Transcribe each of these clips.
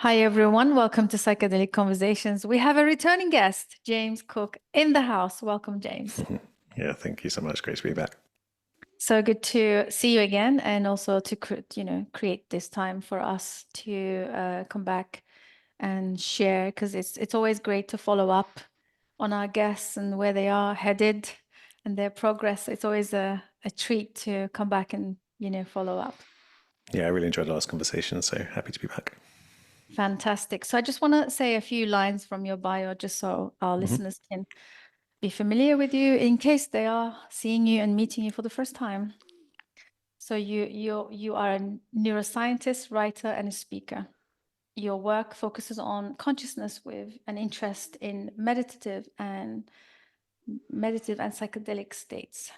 Hi, everyone. Welcome to Psychedelic Conversations. We have a returning guest, James Cooke, in the house. Welcome, James. Yeah, thank you so much. Great to be back. So good to see you again, and also to create this time for us to come back and share, because it's always great to follow up on our guests and where they are headed and their progress. It's always a treat to come back and follow up. Yeah, I really enjoyed the last conversation, so happy to be back. Fantastic. So I just want to say a few lines from your bio, just so our listeners can be familiar with you in case they are seeing you and meeting you for the first time. So you are a neuroscientist, writer, and a speaker. Your work focuses on consciousness with an interest in meditative and psychedelic states,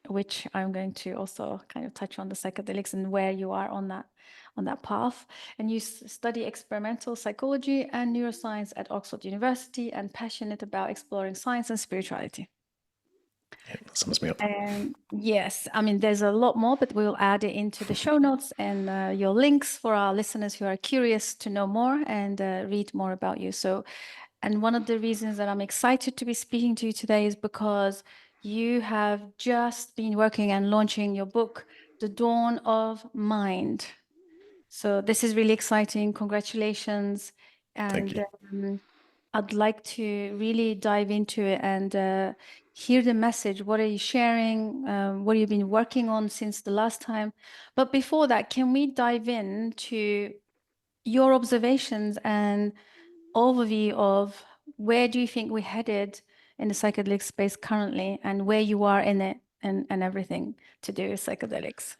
which I'm going to also kind of touch on the psychedelics and where you are on that path. And you study experimental psychology and neuroscience at Oxford University, and passionate about exploring science and spirituality. Yeah, that sums me up. And yes, I mean, there's a lot more, but we'll add it into the show notes and your links for our listeners who are curious to know more and read more about you. And one of the reasons that I'm excited to be speaking to you today is because you have just been working and launching your book, The Dawn of Mind. So this is really exciting. Congratulations. Thank And you. I'd like to really dive into it and hear the message. What are you sharing? What have you been working on since the last time? But before that, can we dive into your observations and overview of where do you think we're headed in the psychedelic space currently, and where you are in it, and everything to do with psychedelics?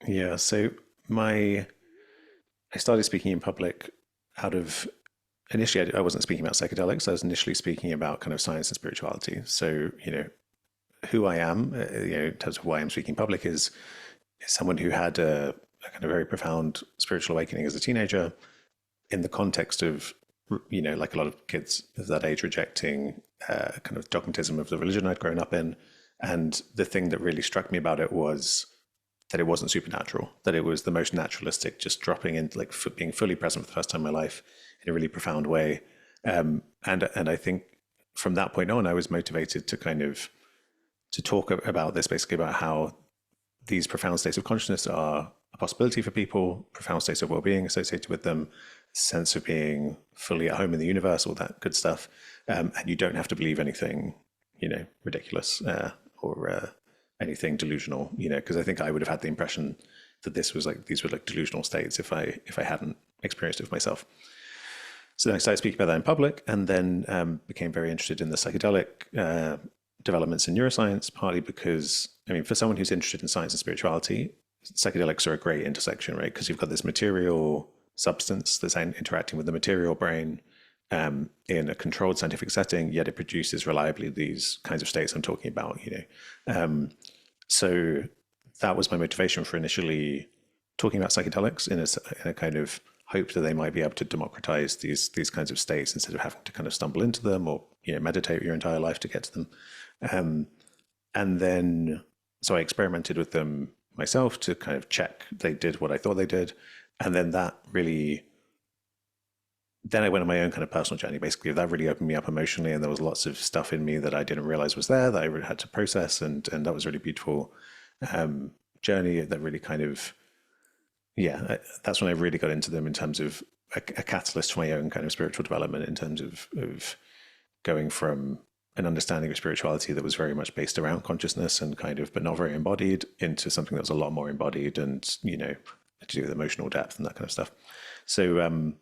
Yeah, so my I started speaking in public out of initially I wasn't speaking about psychedelics. I was initially speaking about kind of science and spirituality. So who I am, in terms of why I'm speaking public is someone who had a kind of very profound spiritual awakening as a teenager in the context of like a lot of kids of that age rejecting kind of dogmatism of the religion I'd grown up in. And the thing that really struck me about it was that it wasn't supernatural, that it was the most naturalistic, just dropping in, like being fully present for the first time in my life in a really profound way. And I think from that point on, I was motivated to kind of to talk about this, basically about how these profound states of consciousness are a possibility for people, profound states of well-being associated with them, sense of being fully at home in the universe, all that good stuff. And you don't have to believe anything, ridiculous or anything delusional, because I think I would have had the impression that these were like delusional states if I hadn't experienced it for myself. So then I started speaking about that in public, and then became very interested in the psychedelic developments in neuroscience, partly because, I mean, for someone who's interested in science and spirituality, psychedelics are a great intersection, right? Because you've got this material substance that's interacting with the material brain in a controlled scientific setting, yet it produces reliably these kinds of states I'm talking about, So that was my motivation for initially talking about psychedelics in a kind of hope that they might be able to democratize these kinds of states instead of having to kind of stumble into them or meditate your entire life to get to them. And then so I experimented with them myself to kind of check they did what I thought they did, and then then I went on my own kind of personal journey. Basically, that really opened me up emotionally, and there was lots of stuff in me that I didn't realize was there that I really had to process, and that was a really beautiful journey that really kind of that's when I really got into them in terms of a catalyst for my own kind of spiritual development in terms of going from an understanding of spirituality that was very much based around consciousness and kind of, but not very embodied, into something that was a lot more embodied and, to do with emotional depth and that kind of stuff. So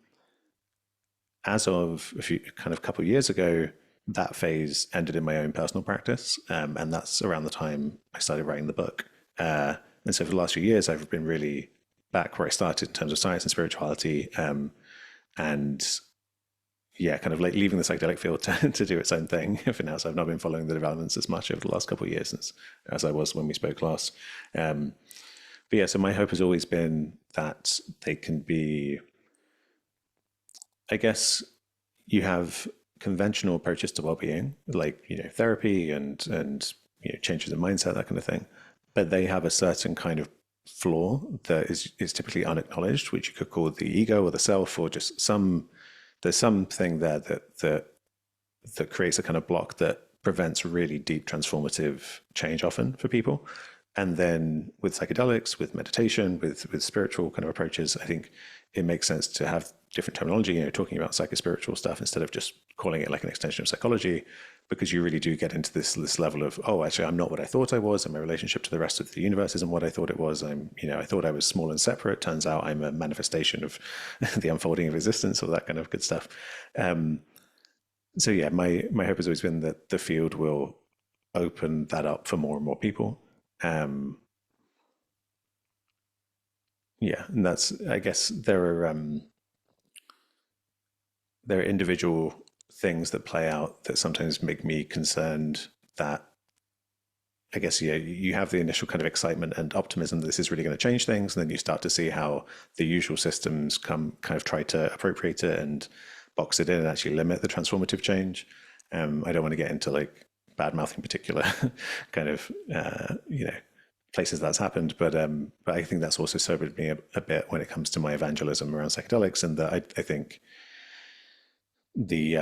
as of a couple of years ago, that phase ended in my own personal practice. And that's around the time I started writing the book. And so for the last few years, I've been really back where I started in terms of science and spirituality. And yeah, kind of like leaving the psychedelic field to do its own thing for now. So I've not been following the developments as much over the last couple of years as I was when we spoke last. But yeah, so my hope has always been that they can be, I guess, you have conventional approaches to well-being, like, therapy and changes in mindset, that kind of thing. But they have a certain kind of flaw that is typically unacknowledged, which you could call the ego or the self, or just there's something there that creates a kind of block that prevents really deep transformative change often for people. And then with psychedelics, with meditation, with spiritual kind of approaches, I think it makes sense to have different terminology, talking about psychospiritual stuff instead of just calling it like an extension of psychology, because you really do get into this level of, oh, actually, I'm not what I thought I was, and my relationship to the rest of the universe isn't what I thought it was. I thought I was small and separate. Turns out I'm a manifestation of the unfolding of existence, all that kind of good stuff. So yeah, my hope has always been that the field will open that up for more and more people. Yeah, and that's, I guess there are individual things that play out that sometimes make me concerned that, I guess, yeah, you have the initial kind of excitement and optimism that this is really going to change things, and then you start to see how the usual systems kind of try to appropriate it and box it in and actually limit the transformative change. I don't want to get into like bad mouthing particular kind of places that's happened, but I think that's also sobered me a bit when it comes to my evangelism around psychedelics, and that I think the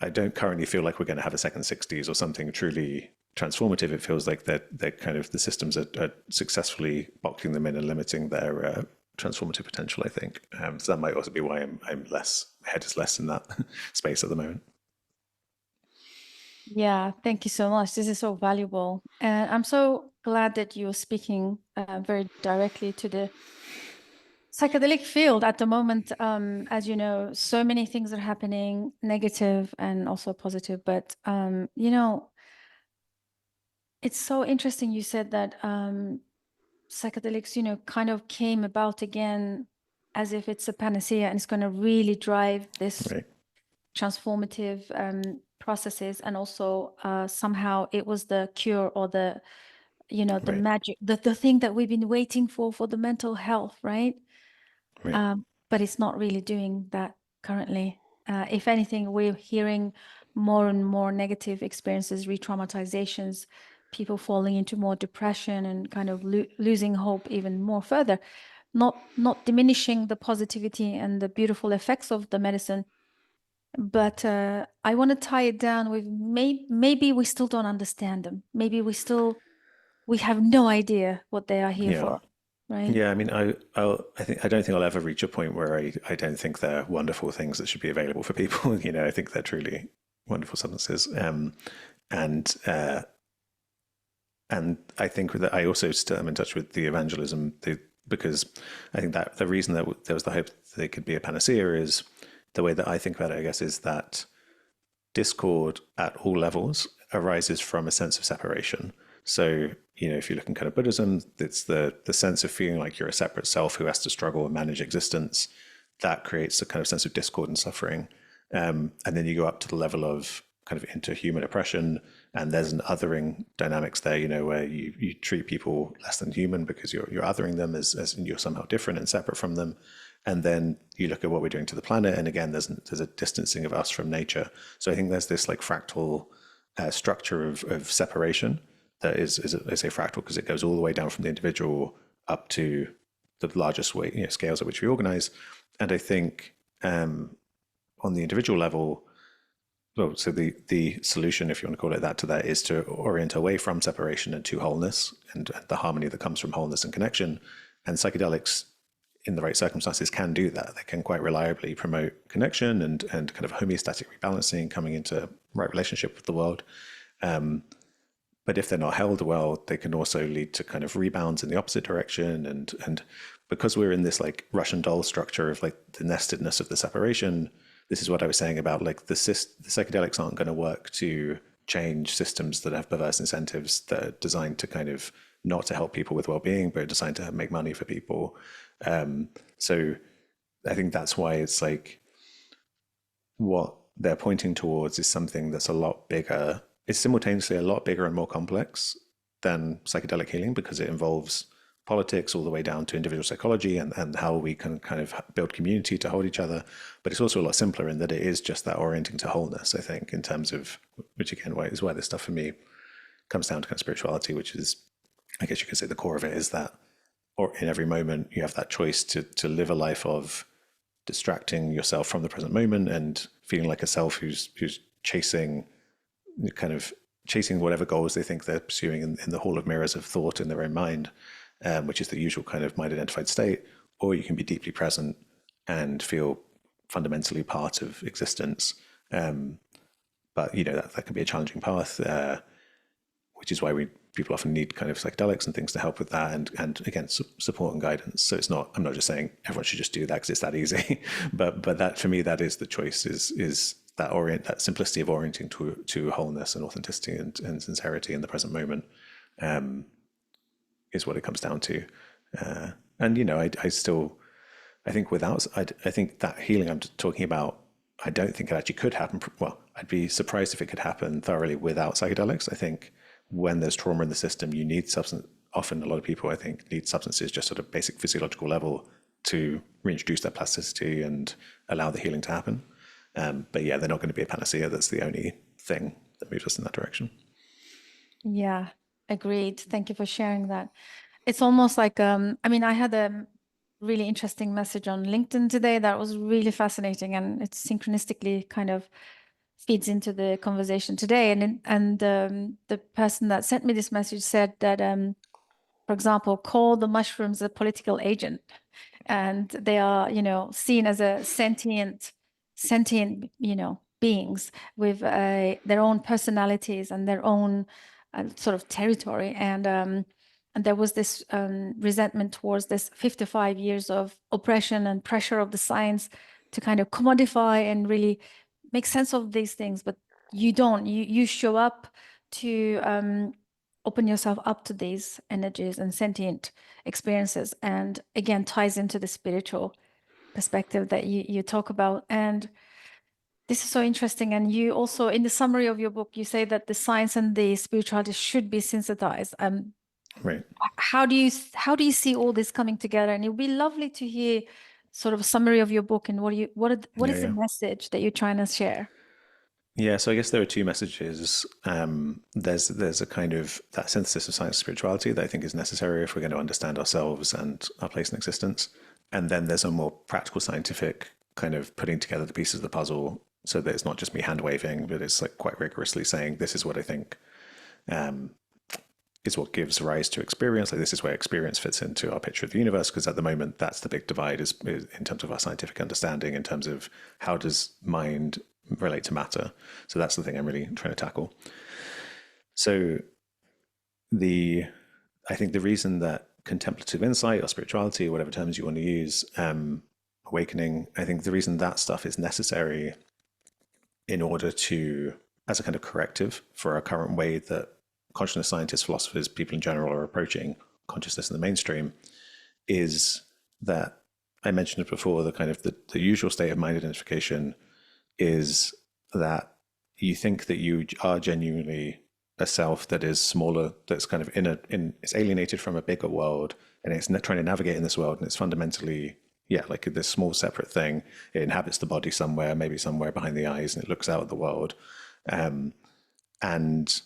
I don't currently feel like we're going to have a second 60s or something truly transformative. It feels like that kind of the systems are successfully boxing them in and limiting their transformative potential, I think. So that might also be why I'm less, my head is less in that space at the moment. Yeah, thank you so much. This is so valuable. And I'm so glad that you're speaking very directly to the psychedelic field at the moment. As you know, so many things are happening, negative and also positive. But, it's so interesting you said that psychedelics, kind of came about again as if it's a panacea and it's going to really drive this Right, transformative processes. And also somehow it was the cure or the right, magic, the thing that we've been waiting for the mental health, right? right. But it's not really doing that currently. If anything, we're hearing more and more negative experiences, re-traumatizations, people falling into more depression and kind of losing hope even more further. Not diminishing the positivity and the beautiful effects of the medicine, but I want to tie it down with maybe we still don't understand them. Maybe we have no idea what they are here Yeah. for, right? Yeah, I mean, I don't think I'll ever reach a point where I don't think they're wonderful things that should be available for people. I think they're truly wonderful substances. And and I think that I also still am in touch with the evangelism because I think that the reason that there was the hope that they could be a panacea is the way that I think about it, I guess, is that discord at all levels arises from a sense of separation. So, if you look in kind of Buddhism, it's the sense of feeling like you're a separate self who has to struggle and manage existence. That creates a kind of sense of discord and suffering. And then you go up to the level of kind of interhuman oppression, and there's an othering dynamics there, where you treat people less than human because you're othering them as you're somehow different and separate from them. And then you look at what we're doing to the planet, and again, there's a distancing of us from nature. So I think there's this like fractal structure of separation that is I say fractal because it goes all the way down from the individual up to the largest way, scales at which we organize. And I think on the individual level, well, so the solution, if you want to call it that, to that is to orient away from separation and to wholeness and the harmony that comes from wholeness and connection. And psychedelics, in the right circumstances, can do that. They can quite reliably promote connection and kind of homeostatic rebalancing, coming into right relationship with the world. But if they're not held well, they can also lead to kind of rebounds in the opposite direction. And because we're in this like Russian doll structure of like the nestedness of the separation, this is what I was saying about like the psychedelics aren't going to work to change systems that have perverse incentives that are designed to kind of not to help people with well-being, but are designed to make money for people. So I think that's why it's like what they're pointing towards is something that's a lot bigger. It's simultaneously a lot bigger and more complex than psychedelic healing because it involves politics all the way down to individual psychology and how we can kind of build community to hold each other. But it's also a lot simpler in that it is just that orienting to wholeness, I think, in terms of, which again is why this stuff for me comes down to kind of spirituality, which is I guess you could say the core of it is that, or in every moment, you have that choice to live a life of distracting yourself from the present moment and feeling like a self who's chasing kind of chasing whatever goals they think they're pursuing in the hall of mirrors of thought in their own mind, which is the usual kind of mind identified state, or you can be deeply present and feel fundamentally part of existence. But that can be a challenging path, which is why people often need kind of psychedelics and things to help with that, and again support and guidance. So I'm not just saying everyone should just do that because it's that easy, but that for me that is the choice, is that simplicity of orienting to wholeness and authenticity and sincerity in the present moment, is what it comes down to. And I think I think that healing I'm talking about, I don't think it actually could happen. Well, I'd be surprised if it could happen thoroughly without psychedelics. I think when there's trauma in the system, you need substance. Often, a lot of people, I think, need substances just at a basic physiological level to reintroduce that plasticity and allow the healing to happen. But yeah, they're not going to be a panacea. That's the only thing that moves us in that direction. Yeah, agreed. Thank you for sharing that. It's almost like, I mean, I had a really interesting message on LinkedIn today that was really fascinating, and it synchronistically kind of feeds into the conversation today. And the person that sent me this message said that, for example, call the mushrooms a political agent, and they are, seen as a sentient, beings with their own personalities and their own sort of territory. And there was this resentment towards this 55 years of oppression and pressure of the science to kind of commodify and really make sense of these things. But you don't. You show up to open yourself up to these energies and sentient experiences, and again ties into the spiritual perspective that you talk about. And this is so interesting. And you also, in the summary of your book, you say that the science and the spirituality should be synthesized. Right. How do you see all this coming together? And it would be lovely to hear sort of a summary of your book, and what Yeah, is the yeah. message that you're trying to share? Yeah, so I guess there are two messages. There's a kind of that synthesis of science and spirituality that I think is necessary if we're going to understand ourselves and our place in existence. And then there's a more practical scientific kind of putting together the pieces of the puzzle so that it's not just me hand waving, but it's like quite rigorously saying, this is what I think is what gives rise to experience. Like, this is where experience fits into our picture of the universe, because at the moment that's the big divide is in terms of our scientific understanding, in terms of how does mind relate to matter. So that's the thing I'm really trying to tackle. So I think the reason that contemplative insight or spirituality, or whatever terms you want to use, awakening, I think the reason that stuff is necessary in order to, as a kind of corrective for our current way that consciousness scientists, philosophers, people in general are approaching consciousness in the mainstream, is that I mentioned it before, the kind of the usual state of mind identification is that you think that you are genuinely a self that is smaller, that's kind of it's alienated from a bigger world, and it's trying to navigate in this world, and it's fundamentally, yeah, like this small separate thing. It inhabits the body somewhere, maybe somewhere behind the eyes, and it looks out at the world. And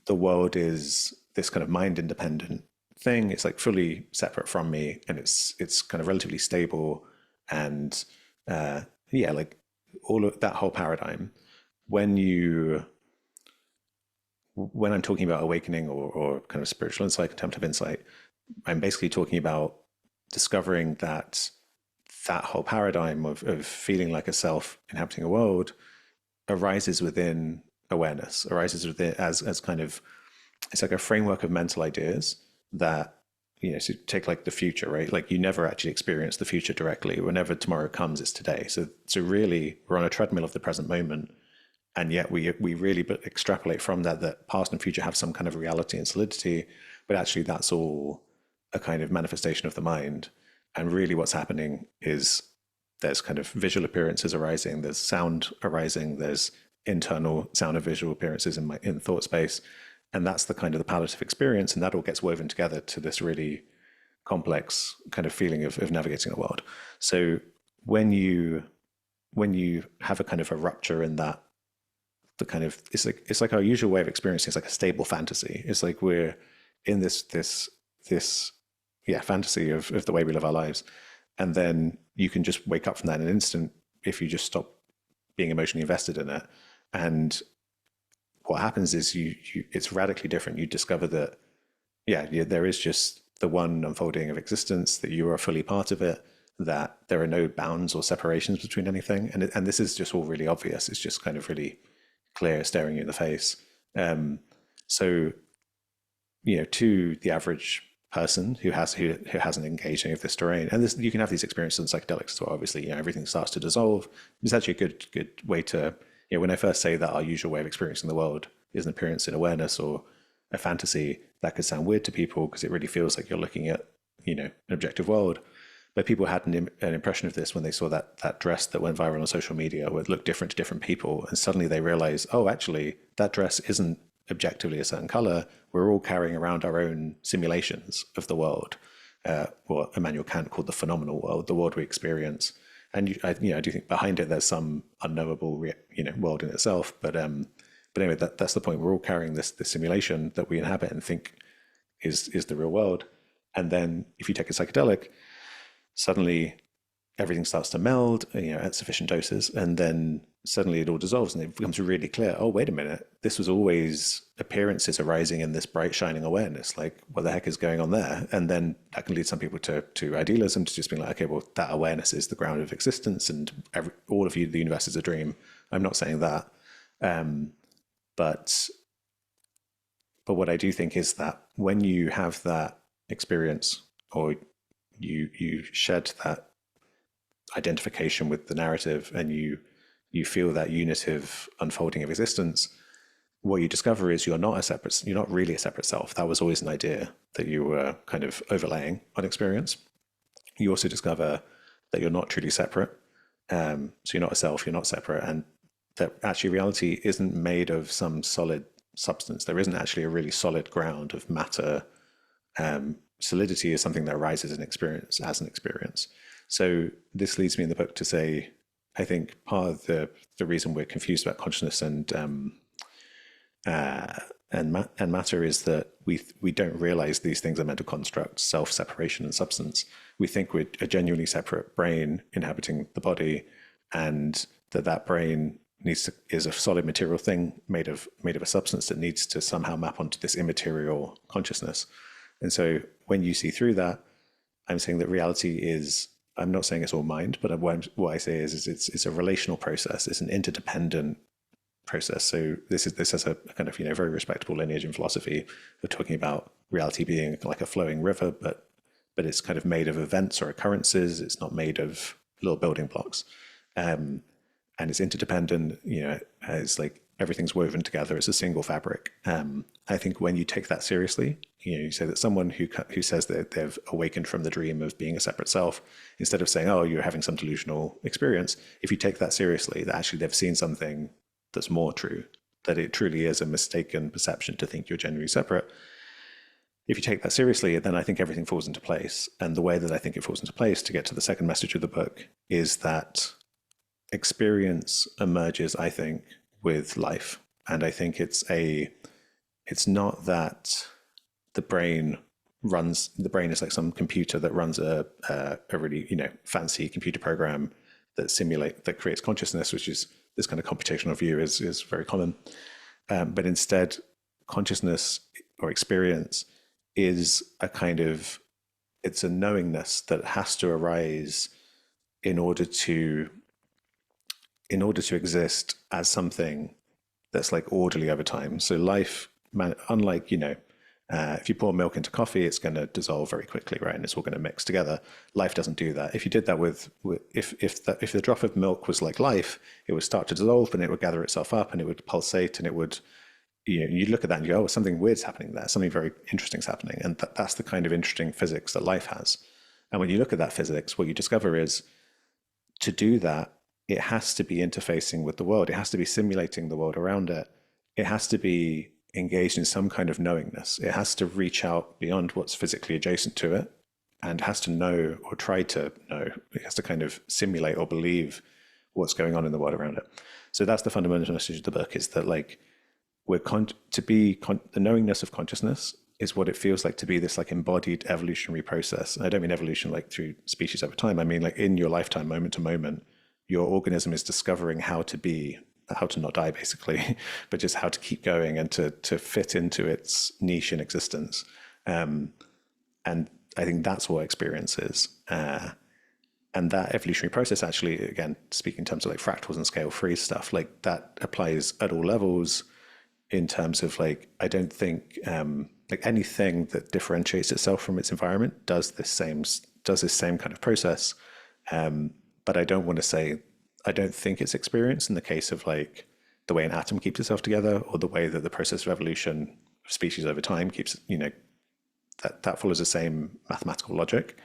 the world is this kind of mind independent thing. It's like fully separate from me, and it's kind of relatively stable, and yeah, like all of that whole paradigm. When I'm talking about awakening or kind of spiritual insight, contemplative insight, I'm basically talking about discovering that whole paradigm of feeling like a self inhabiting a world arises within awareness, arises within as kind of, it's like a framework of mental ideas that, so take like the future, right? Like, you never actually experience the future directly. Whenever tomorrow comes, it's today. So really, we're on a treadmill of the present moment, and yet we really extrapolate from that past and future have some kind of reality and solidity, but actually that's all a kind of manifestation of the mind. And really, what's happening is there's kind of visual appearances arising, there's sound arising, there's internal sound and visual appearances in thought space, and that's the kind of the palliative experience, and that all gets woven together to this really complex kind of feeling of navigating a world. So when you have a kind of a rupture in that, the kind of, it's like our usual way of experiencing, it's like a stable fantasy. It's like we're in this fantasy of the way we live our lives. And then you can just wake up from that in an instant if you just stop being emotionally invested in it. And what happens is it's radically different. You discover that, there is just the one unfolding of existence, that you are fully part of it, that there are no bounds or separations between anything. And this is just all really obvious. It's just kind of really clear, staring you in the face. So, to the average person who hasn't engaged any of this terrain, and this, you can have these experiences in psychedelics as well. Obviously, everything starts to dissolve. It's actually a good way to, when I first say that our usual way of experiencing the world is an appearance in awareness or a fantasy, that could sound weird to people because it really feels like you're looking at, an objective world. But people had an impression of this when they saw that dress that went viral on social media, where it looked different to different people, and suddenly they realize, oh, actually, that dress isn't objectively a certain color. We're all carrying around our own simulations of the world, what Immanuel Kant called the phenomenal world, the world we experience. And I do think behind it there's some unknowable, world in itself. But anyway, that's the point. We're all carrying this simulation that we inhabit and think is the real world. And then if you take a psychedelic, suddenly everything starts to meld, at sufficient doses, and then suddenly it all dissolves and it becomes really clear. Oh, wait a minute. This was always appearances arising in this bright, shining awareness. Like, what the heck is going on there? And then that can lead some people to idealism, to just being like, okay, well, that awareness is the ground of existence and all of the universe is a dream. I'm not saying that. But what I do think is that when you have that experience, or you shed that identification with the narrative, and you feel that unitive unfolding of existence, what you discover is you're not really a separate self. That was always an idea that you were kind of overlaying on experience. You also discover that you're not truly separate. So you're not a self, you're not separate, and that actually reality isn't made of some solid substance. There isn't actually a really solid ground of matter. Solidity is something that arises in experience as an experience. So this leads me in the book to say, I think part of the reason we're confused about consciousness and matter is that we don't realize these things are mental constructs, self-separation and substance. We think we're a genuinely separate brain inhabiting the body, and that brain is a solid material thing made of a substance that needs to somehow map onto this immaterial consciousness. And so when you see through that, I'm saying that reality is, I'm not saying it's all mind, but what I say is it's a relational process. It's an interdependent process. So this has a kind of very respectable lineage in philosophy of talking about reality being like a flowing river, but it's kind of made of events or occurrences. It's not made of little building blocks, and it's interdependent. It's like everything's woven together. It's a single fabric. I think when you take that seriously, you say that someone who says that they've awakened from the dream of being a separate self, instead of saying, oh, you're having some delusional experience, if you take that seriously, that actually they've seen something that's more true, that it truly is a mistaken perception to think you're genuinely separate. If you take that seriously, then I think everything falls into place. And the way that I think it falls into place, to get to the second message of the book, is that experience emerges, I think, with life. And I think it's not that the brain is like some computer that runs a really fancy computer program that creates consciousness, which is this kind of computational view is very common. But instead, consciousness or experience is it's a knowingness that has to arise in order to exist as something that's like orderly over time. So life, unlike, if you pour milk into coffee, it's going to dissolve very quickly, right? And it's all going to mix together. Life doesn't do that. If you did that if the drop of milk was like life, it would start to dissolve and it would gather itself up and it would pulsate and it would, you'd look at that and you go, oh, something weird's happening there. Something very interesting's happening. And that's the kind of interesting physics that life has. And when you look at that physics, what you discover is, to do that, it has to be interfacing with the world. It has to be simulating the world around it. It has to be engaged in some kind of knowingness. It has to reach out beyond what's physically adjacent to it and has to know or try to know. It has to kind of simulate or believe what's going on in the world around it. So that's the fundamental message of the book, is that like the knowingness of consciousness is what it feels like to be this like embodied evolutionary process. And I don't mean evolution like through species over time. I mean like in your lifetime, moment to moment, your organism is discovering how to be, how to not die basically, but just how to keep going and to fit into its niche in existence. And I think that's what experience is. And that evolutionary process actually, again, speaking in terms of like fractals and scale free stuff, like that applies at all levels in terms of like, I don't think like anything that differentiates itself from its environment does this same kind of process. But I don't want to say, I don't think it's experience in the case of like the way an atom keeps itself together or the way that the process of evolution of species over time keeps, that follows the same mathematical logic.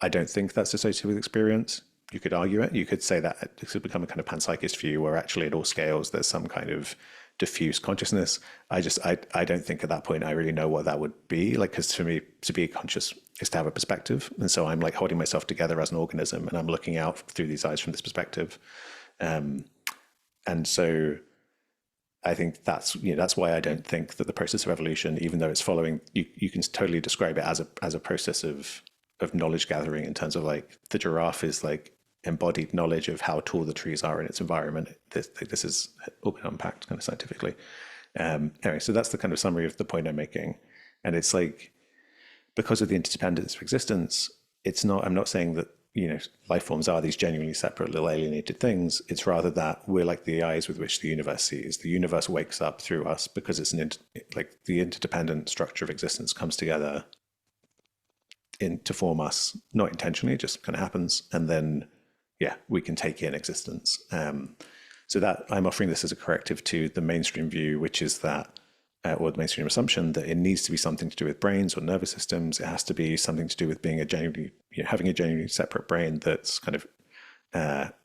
I don't think that's associated with experience. You could argue it. You could say that this could become a kind of panpsychist view where actually at all scales there's some kind of diffuse consciousness. I don't think at that point I really know what that would be. Like, because for me to be conscious is to have a perspective. And so I'm like holding myself together as an organism and I'm looking out through these eyes from this perspective. And so I think that's why I don't think that the process of evolution, even though it's following, you can totally describe it as a process of knowledge gathering in terms of like the giraffe is like embodied knowledge of how tall the trees are in its environment. This is all been unpacked kind of scientifically. Anyway, so that's the kind of summary of the point I'm making. And it's like, because of the interdependence of existence, I'm not saying that, life forms are these genuinely separate little alienated things. It's rather that we're like the eyes with which the universe sees. The universe wakes up through us because it's like the interdependent structure of existence comes together to form us, not intentionally, it just kind of happens. And then, we can take in existence. So that I'm offering this as a corrective to the mainstream view, which is that, or the mainstream assumption that it needs to be something to do with brains or nervous systems. It has to be something to do with being having a genuinely separate brain that's kind of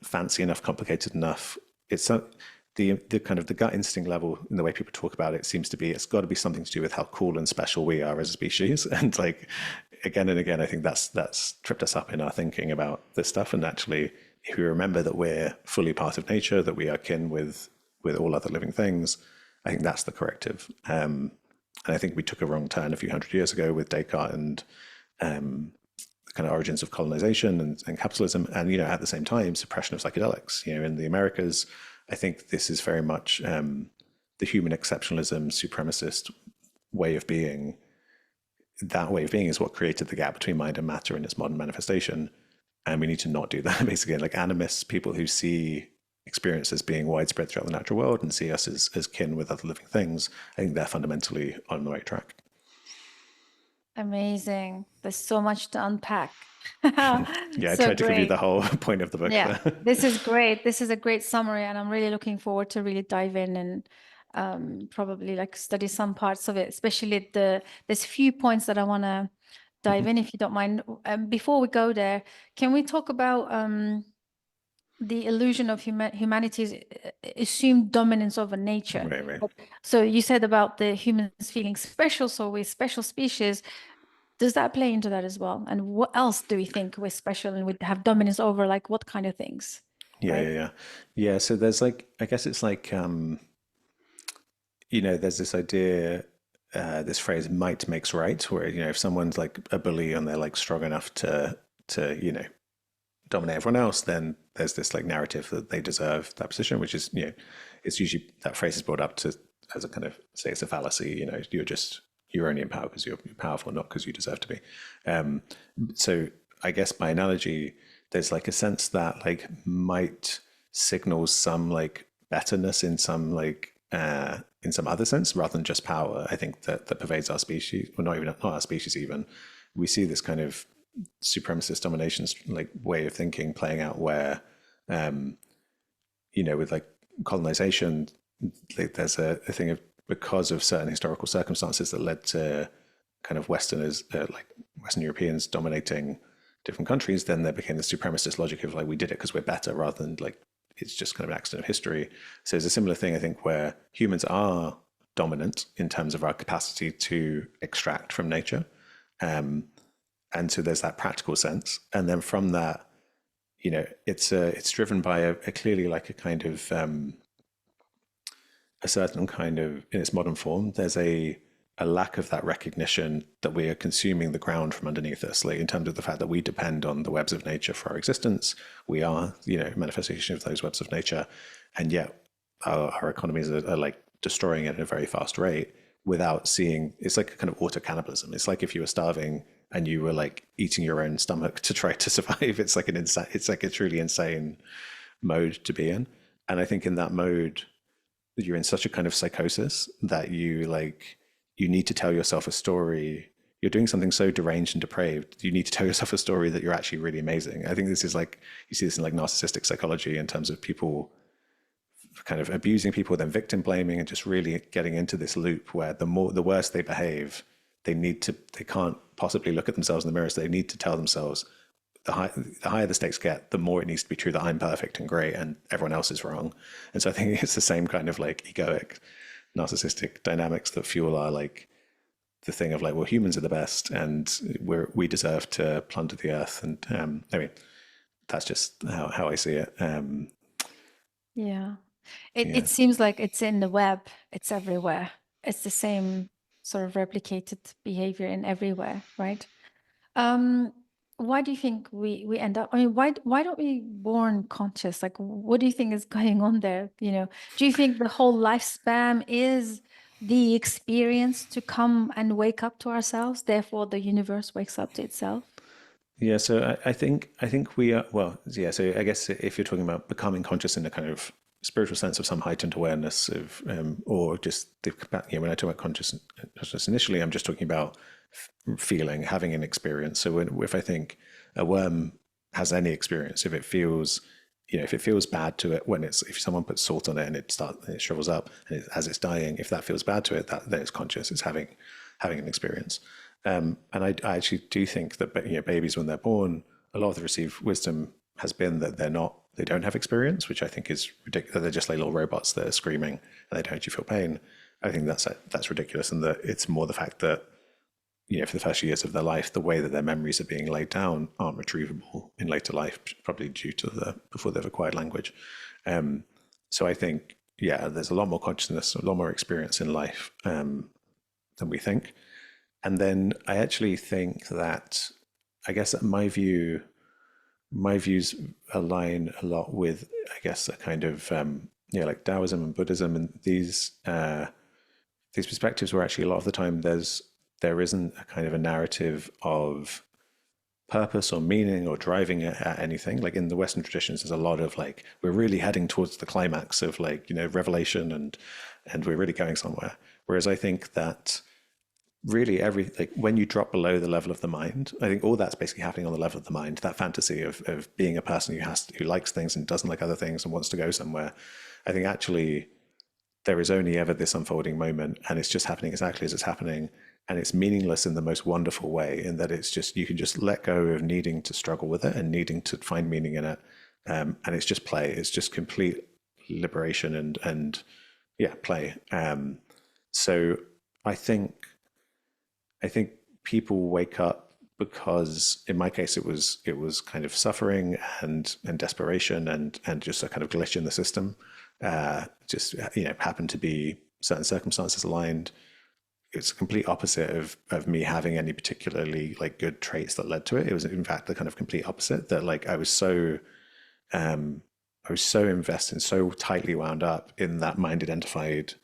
fancy enough, complicated enough. It's the kind of the gut instinct level in the way people talk about it seems to be it's got to be something to do with how cool and special we are as a species. And like again and again, I think that's tripped us up in our thinking about this stuff. And actually, if we remember that we're fully part of nature, that we are kin with all other living things, I think that's the corrective. And I think we took a wrong turn a few hundred years ago with Descartes and the kind of origins of colonization and capitalism, and at the same time suppression of psychedelics. In the Americas, I think this is very much the human exceptionalism, supremacist way of being. That way of being is what created the gap between mind and matter in its modern manifestation. And we need to not do that, basically. Like animists, people who see experience as being widespread throughout the natural world and see us as kin with other living things, I think they're fundamentally on the right track. Amazing. There's so much to unpack. I So tried to give you great. the whole point of the book Yeah, there. this is great. This is a great summary, and I'm really looking forward to really dive in and probably like study some parts of it, especially there's a few points that I want to dive in, if you don't mind. Before we go there, can we talk about the illusion of humanity's assumed dominance over nature? Right. So you said about the humans feeling special, so we're special species. Does that play into that as well? And what else do we think we're special and we have dominance over? Like what kind of things, right? Yeah. So there's like, I guess it's like, there's this idea, this phrase "might makes right," where if someone's like a bully and they're like strong enough to dominate everyone else, then there's this like narrative that they deserve that position, which is it's usually that phrase is brought up to as a kind of say it's a fallacy. You're only in power because you're powerful, not because you deserve to be. So I guess by analogy, there's like a sense that like might signals some like betterness in some other sense rather than just power. I think that pervades our species, well, not our species even. We see this kind of supremacist domination like way of thinking playing out where, with like colonization, like, there's a thing of because of certain historical circumstances that led to kind of Westerners, like Western Europeans dominating different countries, then there became the supremacist logic of like we did it because we're better rather than like it's just kind of an accident of history. So there's a similar thing, I think, where humans are dominant in terms of our capacity to extract from nature. And so there's that practical sense. And then from that, it's driven by a clearly like a kind of a certain kind of, in its modern form, there's a a lack of that recognition that we are consuming the ground from underneath us, like in terms of the fact that we depend on the webs of nature for our existence. We are, manifestation of those webs of nature, and yet our economies are like destroying it at a very fast rate without seeing. It's like a kind of auto cannibalism. It's like if you were starving and you were like eating your own stomach to try to survive. It's like it's like a truly insane mode to be in. And I think in that mode, you're in such a kind of psychosis that you need to tell yourself a story. You're doing something so deranged and depraved. You need to tell yourself a story that you're actually really amazing. I think this is like, you see this in like narcissistic psychology in terms of people kind of abusing people, then victim blaming, and just really getting into this loop where the worse they behave, they can't possibly look at themselves in the mirror. So they need to tell themselves, the higher the stakes get, the more it needs to be true that I'm perfect and great and everyone else is wrong. And so I think it's the same kind of like egoic, narcissistic dynamics that fuel our like the thing of like, well, humans are the best and we deserve to plunder the earth. And I mean, that's just how I see it. Yeah. It Yeah. it seems like it's in the web, it's everywhere. It's the same sort of replicated behavior in everywhere, right? Um, why do you think we end up, I mean, why don't we born conscious? Like, what do you think is going on there? Do you think the whole lifespan is the experience to come and wake up to ourselves, therefore the universe wakes up to itself? Yeah, so I think we are, well, yeah. So I guess if you're talking about becoming conscious in a kind of spiritual sense of some heightened awareness of, or just when I talk about consciousness initially, I'm just talking about feeling, having an experience. So if I think a worm has any experience, if it feels bad to it if someone puts salt on it and it shrivels up and as it's dying, if that feels bad to it, then it's conscious, it's having an experience. And I actually do think that babies when they're born, a lot of the received wisdom has been that they don't have experience, which I think is ridiculous. They're just like little robots that are screaming and they don't actually feel pain. I think that's ridiculous, and that it's more the fact that for the first years of their life, the way that their memories are being laid down aren't retrievable in later life, probably due to before they've acquired language. So I think, there's a lot more consciousness, a lot more experience in life than we think. And then I actually think that, I guess my views align a lot with, I guess, a kind of like Taoism and Buddhism, and these perspectives where actually a lot of the time there isn't a kind of a narrative of purpose or meaning or driving it at anything. Like in the Western traditions, there's a lot of like, we're really heading towards the climax of like, revelation and we're really going somewhere. Whereas I think that really like when you drop below the level of the mind, I think all that's basically happening on the level of the mind, that fantasy of being a person who likes things and doesn't like other things and wants to go somewhere. I think actually there is only ever this unfolding moment, and it's just happening exactly as it's happening, and it's meaningless in the most wonderful way, in that it's just, you can just let go of needing to struggle with it and needing to find meaning in it, and it's just play. It's just complete liberation and play. So I think people wake up because, in my case, it was kind of suffering and desperation and just a kind of glitch in the system. Just happened to be certain circumstances aligned. It's a complete opposite of me having any particularly like good traits that led to it. It was in fact the kind of complete opposite, that like I was so invested, so tightly wound up in that mind identified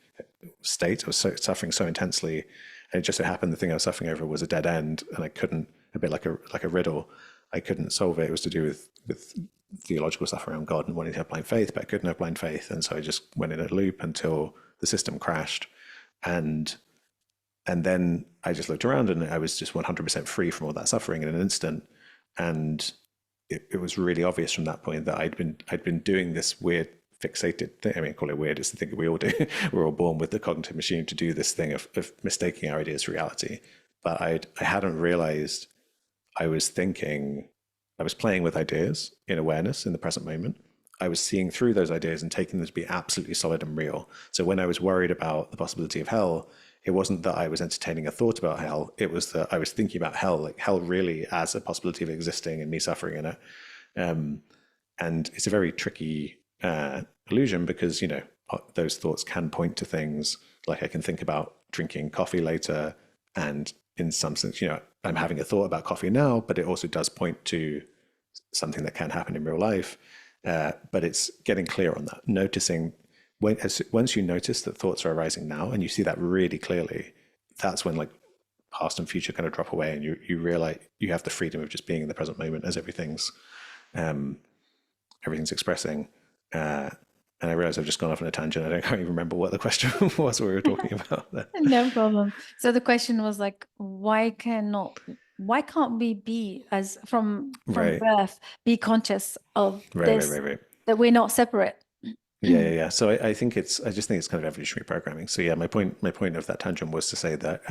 state. I was so suffering so intensely, and it just so happened the thing I was suffering over was a dead end, and I couldn't, a bit like a riddle, I couldn't solve it. It was to do with theological stuff around God and wanting to have blind faith, but I couldn't have blind faith, and so I just went in a loop until the system crashed, and then I just looked around and I was just 100% free from all that suffering in an instant, and it was really obvious from that point that I'd been doing this weird fixated thing. I mean, call it weird. It's the thing that we all do. We're all born with the cognitive machine to do this thing of mistaking our ideas for reality. But I hadn't realized I was playing with ideas in awareness in the present moment. I was seeing through those ideas and taking them to be absolutely solid and real. So when I was worried about the possibility of hell, it wasn't that I was entertaining a thought about hell. It was that I was thinking about hell, like hell really as a possibility of existing and me suffering in it. And it's a very tricky illusion, because those thoughts can point to things like, I can think about drinking coffee later, and in some sense, I'm having a thought about coffee now, but it also does point to something that can happen in real life. But it's getting clear on that, noticing once you notice that thoughts are arising now, and you see that really clearly, that's when like past and future kind of drop away, and you realize you have the freedom of just being in the present moment as everything's expressing. And I realize I've just gone off on a tangent. I can't even remember what the question was we were talking about there. No problem. So the question was like, why can't we be as from Right, birth be conscious of right, right, this, right, right. that we're not separate? Yeah. So I think I just think it's kind of evolutionary programming. So yeah, my point of that tangent was to say that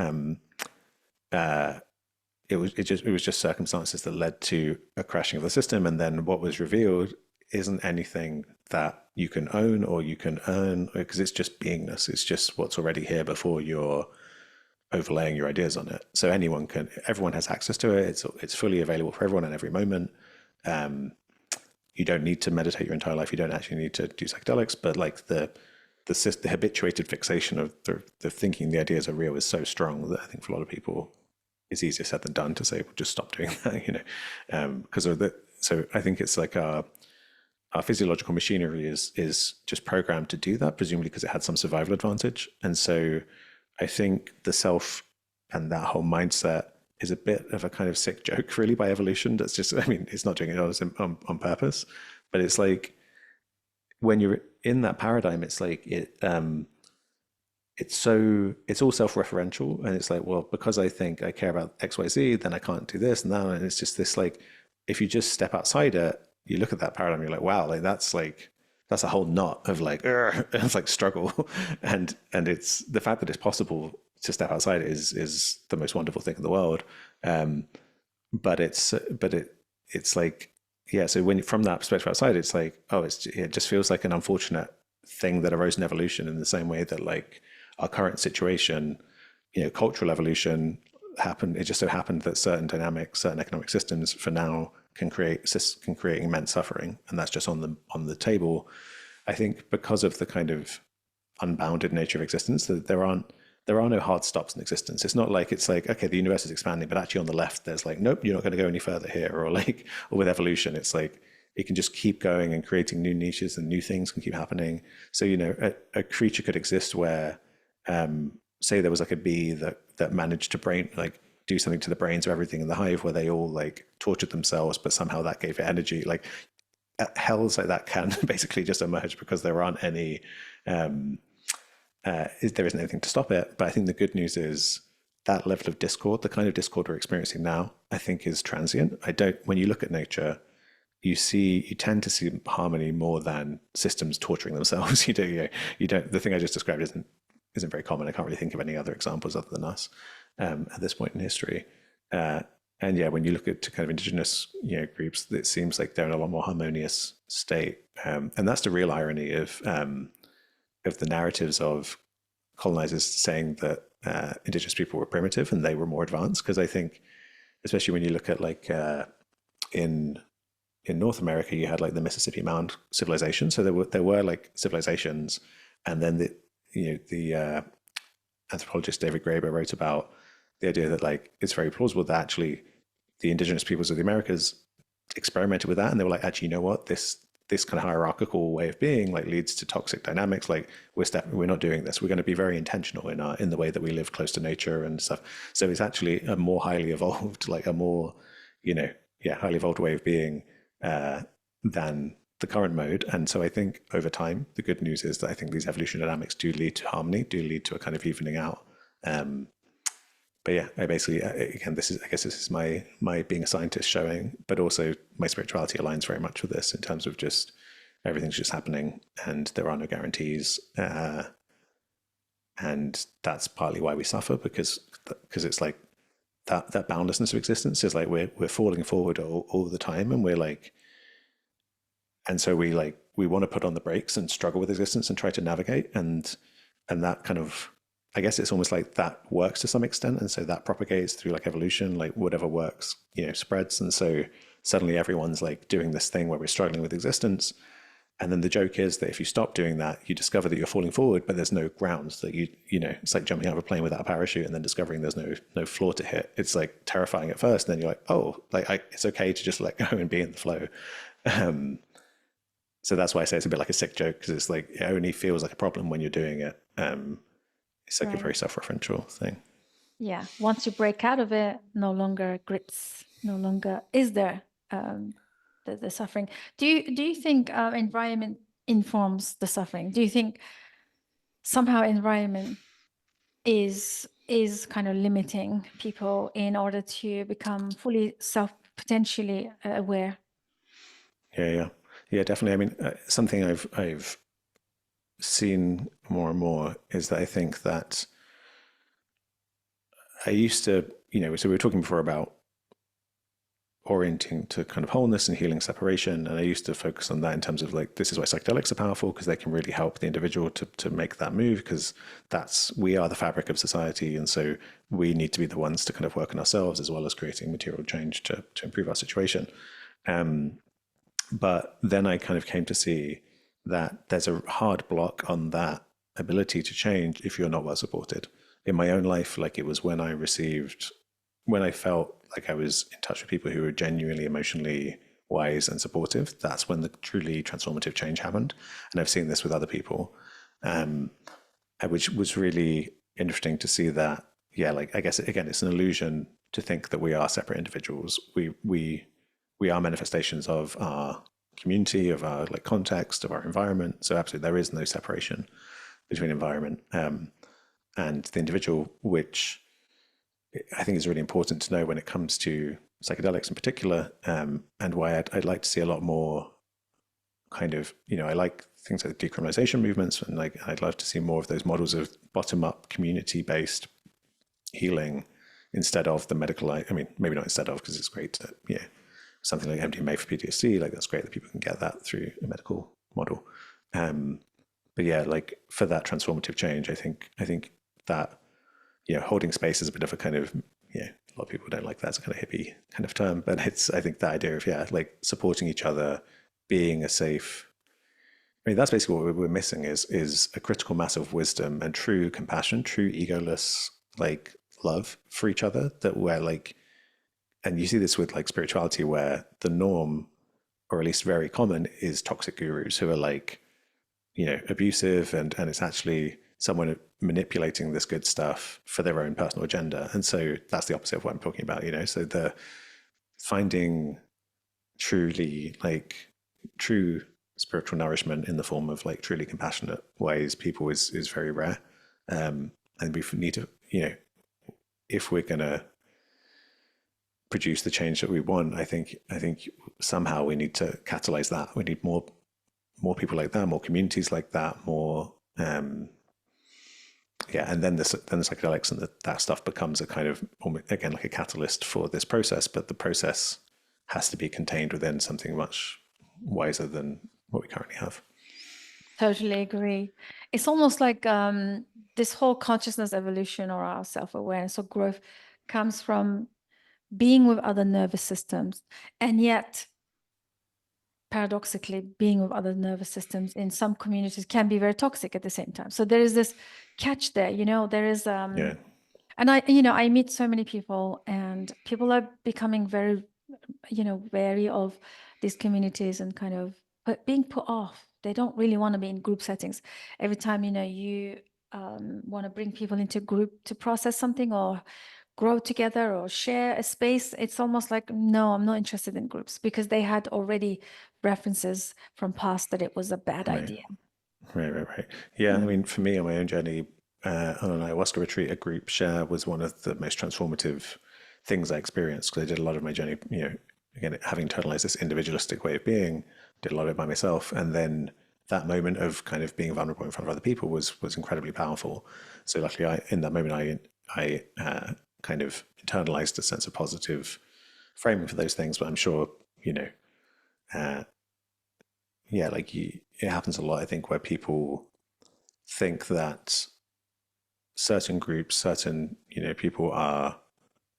it was just circumstances that led to a crashing of the system, and then what was revealed isn't anything that you can own or you can earn, because it's just beingness. It's just what's already here before you're overlaying your ideas on it. So everyone has access to it. It's fully available for everyone in every moment. You don't need to meditate your entire life. You don't actually need to do psychedelics, but like the habituated fixation of the thinking the ideas are real is so strong that I think for a lot of people it's easier said than done to say, well, just stop doing that, because of the. So I think it's like our physiological machinery is just programmed to do that, presumably because it had some survival advantage. And so I think the self and that whole mindset is a bit of a kind of sick joke, really, by evolution. That's just, I mean, it's not doing it on purpose, but it's like when you're in that paradigm, it's like it's all self-referential, and it's like, well, because I think I care about XYZ, then I can't do this and that, and it's just this like, if you just step outside it, you look at that paradigm, you're like, that's a whole knot of like, it's like struggle, and it's the fact that it's possible to step outside it is the most wonderful thing in the world. But it's like, yeah. So when from that perspective outside, it's like, oh, it just feels like an unfortunate thing that arose in evolution, in the same way that like our current situation, cultural evolution happened. It just so happened that certain dynamics, certain economic systems, for now, can create immense suffering, and that's just on the table. I think because of the kind of unbounded nature of existence, that there are no hard stops in existence. It's not like it's like, okay, the universe is expanding, but actually on the left, there's like, nope, you're not going to go any further here. Or with evolution, it's like it can just keep going and creating new niches, and new things can keep happening. So, a creature could exist where, say there was like a bee that managed to do something to the brains of everything in the hive, where they all like tortured themselves, but somehow that gave it energy. Like hells like that can basically just emerge because there aren't any, there isn't anything to stop it. But I think the good news is that level of discord, the kind of discord we're experiencing now, I think is transient. When you look at nature, you tend to see harmony more than systems torturing themselves. You don't. The thing I just described isn't very common. I can't really think of any other examples other than us at this point in history. And yeah, when you look at kind of indigenous groups, it seems like they're in a lot more harmonious state. And that's the real irony of the narratives of colonizers saying that indigenous people were primitive and they were more advanced. Because I think, especially when you look at like in North America, you had like the Mississippi Mound civilization. So there were like civilizations, and then the anthropologist David Graeber wrote about the idea that like it's very plausible that actually the indigenous peoples of the Americas experimented with that, and they were like, actually, you know what, this kind of hierarchical way of being like leads to toxic dynamics. Like we're not doing this. We're going to be very intentional in the way that we live close to nature and stuff. So it's actually a more highly evolved, like a more highly evolved way of being than the current mode. And so I think over time, the good news is that I think these evolution dynamics do lead to harmony, do lead to a kind of evening out. But yeah, I basically, again, this is my being a scientist showing, but also my spirituality aligns very much with this in terms of just everything's just happening and there are no guarantees. And that's partly why we suffer, because it's like that boundlessness of existence is like we're falling forward all the time, and we're like, and so we want to put on the brakes and struggle with existence and try to navigate, and that kind of, I guess it's almost like that works to some extent, and so that propagates through like evolution, like whatever works, spreads, and so suddenly everyone's like doing this thing where we're struggling with existence, And then the joke is that if you stop doing that, you discover that you're falling forward, but there's no grounds that it's like jumping out of a plane without a parachute and then discovering there's no floor to hit. It's like terrifying at first. And then you're like, oh, it's okay to just let go and be in the flow. So that's why I say it's a bit like a sick joke, because it's like, it only feels like a problem when you're doing it. It's like a Right. very self-referential thing. Yeah. Once you break out of it, no longer grips, no longer is there um, the suffering. Do you think environment informs the suffering? Do you think somehow environment is kind of limiting people in order to become fully self potentially aware? Yeah, definitely. I mean, something I've seen more and more is that I think that I used to, so we were talking before about orienting to kind of wholeness and healing separation. And I used to focus on that in terms of like, this is why psychedelics are powerful, because they can really help the individual to make that move, because we are the fabric of society. And so we need to be the ones to kind of work on ourselves as well as creating material change to improve our situation. But then I kind of came to see that there's a hard block on that ability to change if you're not well supported. In my own life, like it was when I felt like I was in touch with people who were genuinely emotionally wise and supportive, that's when the truly transformative change happened. And I've seen this with other people, which was really interesting to see that. Yeah, like I guess again, it's an illusion to think that we are separate individuals. We are manifestations of our community, of our like context, of our environment. So absolutely, there is no separation between environment and the individual, which I think is really important to know when it comes to psychedelics in particular, and why I'd like to see a lot more kind of, I like things like the decriminalization movements, and like I'd love to see more of those models of bottom-up community-based healing instead of the medical. I mean, maybe not instead of, because it's great to, something like MDMA for PTSD, like that's great that people can get that through a medical model. But yeah, like for that transformative change, I think that holding space is a bit of a kind of, a lot of people don't like that as a kind of hippie kind of term, but I think the idea of, like supporting each other, being a safe, I mean, that's basically what we're missing is a critical mass of wisdom and true compassion, true egoless, like love for each other, that we're like, and you see this with like spirituality, where the norm, or at least very common, is toxic gurus who are like, abusive, and it's actually someone manipulating this good stuff for their own personal agenda. And so that's the opposite of what I'm talking about, so the finding truly like true spiritual nourishment in the form of like truly compassionate ways people is very rare. And we need to, if we're going to produce the change that we want, I think somehow we need to catalyze that. We need more people like that, more communities like that, more and then the psychedelics and that stuff becomes a kind of, again, like a catalyst for this process, but the process has to be contained within something much wiser than what we currently have. Totally agree. It's almost like this whole consciousness evolution or our self-awareness or growth comes from being with other nervous systems, and yet paradoxically being with other nervous systems in some communities can be very toxic at the same time. So there is this catch there, there is Yeah. and I meet so many people, and people are becoming very wary of these communities and kind of being put off. They don't really want to be in group settings. Every time you want to bring people into group to process something or grow together or share a space, it's almost like, no, I'm not interested in groups, because they had already references from past that it was a bad Right. idea. Right. Yeah, I mean, for me on my own journey, on an ayahuasca retreat, a group share was one of the most transformative things I experienced, because I did a lot of my journey, again, having internalized this individualistic way of being, did a lot of it by myself. And then that moment of kind of being vulnerable in front of other people was incredibly powerful. So luckily, in that moment, I kind of internalized a sense of positive framing for those things. But I'm sure, like it happens a lot, I think, where people think that certain groups, certain, people are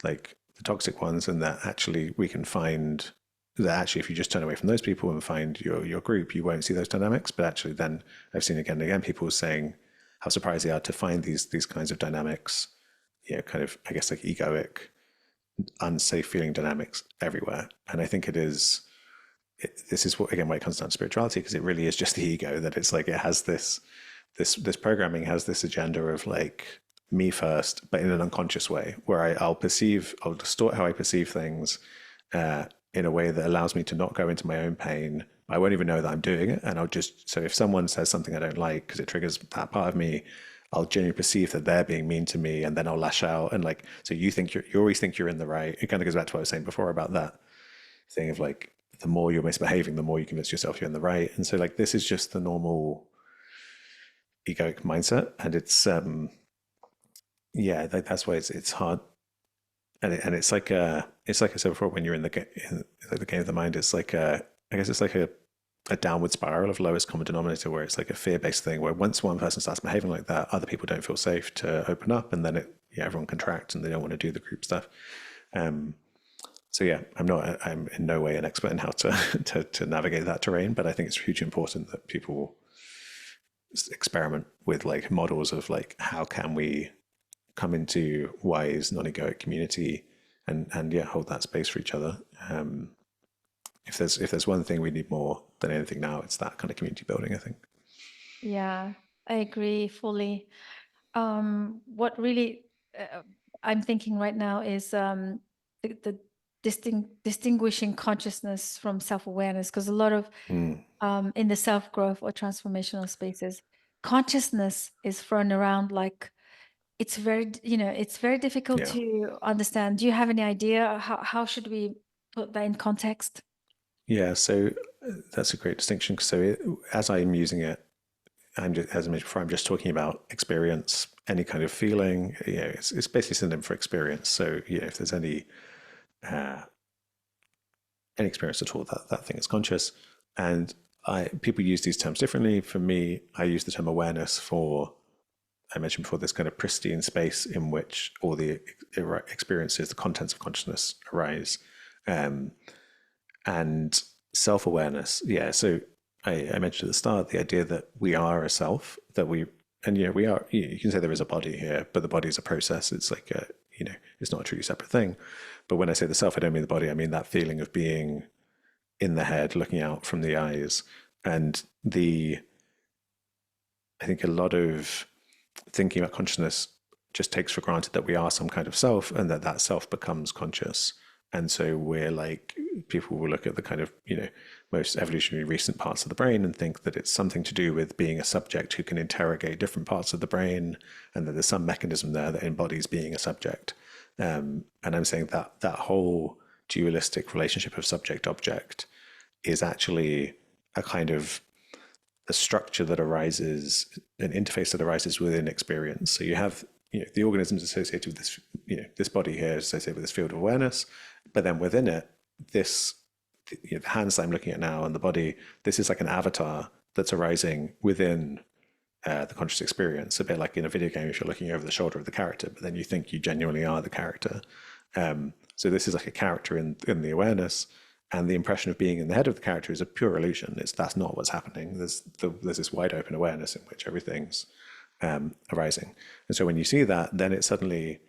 like the toxic ones, and that actually we can find that actually, if you just turn away from those people and find your group, you won't see those dynamics. But actually, then I've seen again and again people saying how surprised they are to find these kinds of dynamics, kind of, I guess, like egoic, unsafe feeling dynamics everywhere. And I think this is what, again, why it comes down to spirituality, because it really is just the ego, that it's like it has this programming has this agenda of like me first, but in an unconscious way, where I'll distort how I perceive things in a way that allows me to not go into my own pain. I won't even know that I'm doing it. And so if someone says something I don't like because it triggers that part of me, I'll genuinely perceive that they're being mean to me, and then I'll lash out. And like, so you always think you're in the right. It kind of goes back to what I was saying before about that thing of like, the more you're misbehaving, the more you convince yourself you're in the right. And so like, this is just the normal egoic mindset. And it's, that's why it's hard. And it's like it's like I said before, when you're in the game of the mind, it's like I guess it's like a downward spiral of lowest common denominator, where it's like a fear-based thing, where once one person starts behaving like that, other people don't feel safe to open up, and then everyone contracts and they don't want to do the group stuff. So yeah, I'm in no way an expert in how to navigate that terrain, but I think it's hugely important that people experiment with like models of like, how can we come into wise non-egoic community and hold that space for each other. If there's one thing we need more than anything now, it's that kind of community building, I think. Yeah, I agree fully. What really I'm thinking right now is the distinguishing consciousness from self-awareness, because a lot of in the self-growth or transformational spaces, consciousness is thrown around like it's very difficult Yeah. to understand. Do you have any idea how should we put that in context? Yeah, so that's a great distinction. So as I'm using it, as I mentioned before, I'm just talking about experience, any kind of feeling. It's basically synonym for experience. So if there's any experience at all, that thing is conscious. And people use these terms differently. For me, I use the term awareness for, I mentioned before, this kind of pristine space in which all the experiences, the contents of consciousness arise. And self-awareness, so I mentioned at the start the idea that we are a self, that we are. You can say there is a body here, but the body is a process. It's like it's not a truly separate thing. But when I say the self, I don't mean the body. I mean that feeling of being in the head, looking out from the eyes, and I think a lot of thinking about consciousness just takes for granted that we are some kind of self, and that self becomes conscious. And so we're like, people will look at the kind of, most evolutionary recent parts of the brain and think that it's something to do with being a subject who can interrogate different parts of the brain, and that there's some mechanism there that embodies being a subject. And I'm saying that whole dualistic relationship of subject-object is actually a kind of a structure that arises, an interface that arises within experience. So you have the organisms associated with this, this body here is associated with this field of awareness, but then within it, this, the hands that I'm looking at now and the body, this is like an avatar that's arising within the conscious experience, a bit like in a video game if you're looking over the shoulder of the character, but then you think you genuinely are the character. So this is like a character in the awareness, and the impression of being in the head of the character is a pure illusion. That's not what's happening. There's this wide open awareness in which everything's arising. And so when you see that, then it suddenly,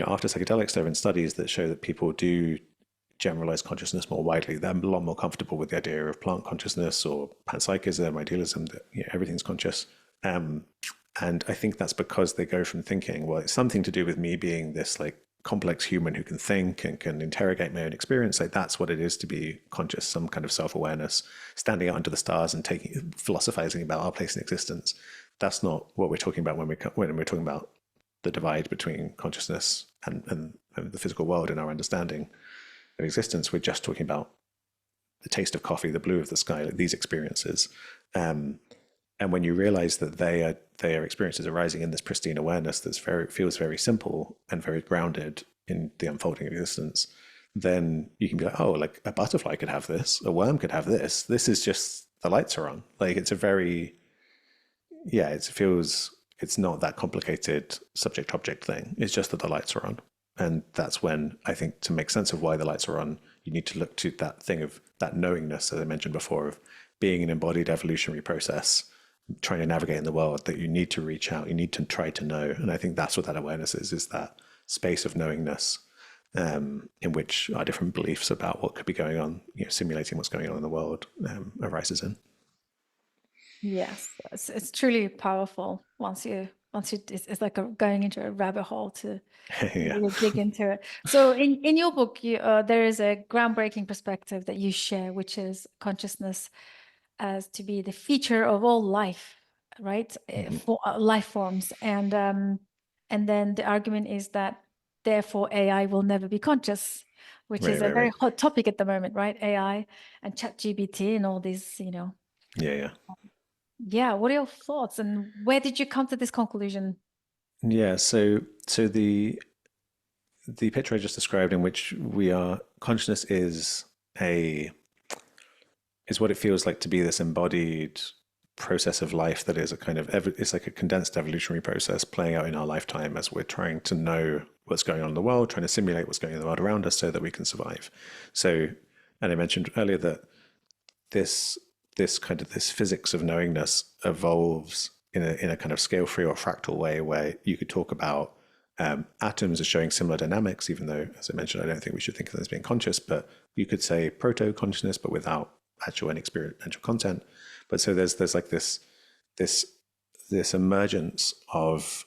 after psychedelics, there have been studies that show that people do generalize consciousness more widely. They're a lot more comfortable with the idea of plant consciousness or panpsychism, idealism, that everything's conscious. And I think that's because they go from thinking, well, it's something to do with me being this like complex human who can think and can interrogate my own experience. Like that's what it is to be conscious, some kind of self-awareness, standing out under the stars and philosophizing about our place in existence. That's not what we're talking about when we're talking about the divide between consciousness and the physical world in our understanding of existence. We're just talking about the taste of coffee, the blue of the sky, like these experiences. And when you realize that they are experiences arising in this pristine awareness that feels very simple and very grounded in the unfolding of existence, then you can be like, oh, like a butterfly could have this, a worm could have this. This is just the lights are on. Like it's a very, it's not that complicated subject-object thing. It's just that the lights are on. And that's when I think, to make sense of why the lights are on, you need to look to that thing of that knowingness, as I mentioned before, of being an embodied evolutionary process, trying to navigate in the world, that you need to reach out, you need to try to know. And I think that's what that awareness is that space of knowingness, in which our different beliefs about what could be going on, simulating what's going on in the world, arises in. Yes, it's truly powerful it's like going into a rabbit hole to Yeah. really dig into it. So in your book, there is a groundbreaking perspective that you share, which is consciousness as to be the feature of all life, right? For life forms, and then the argument is that therefore AI will never be conscious, which is Right, a right, very right. hot topic at the moment, right? AI and ChatGPT and all these, Yeah, yeah. Yeah, what are your thoughts and where did you come to this conclusion? Yeah, so the picture I just described, in which we are consciousness a is what it feels like to be this embodied process of life that is a kind of it's like a condensed evolutionary process playing out in our lifetime as we're trying to know what's going on in the world, trying to simulate what's going on in the world around us so that we can survive. So, and I mentioned earlier that this physics of knowingness evolves in a kind of scale free or fractal way, where you could talk about atoms as showing similar dynamics, even though, as I mentioned, I don't think we should think of them as being conscious, but you could say proto consciousness, but without actual any experiential content. But so there's like this this emergence of,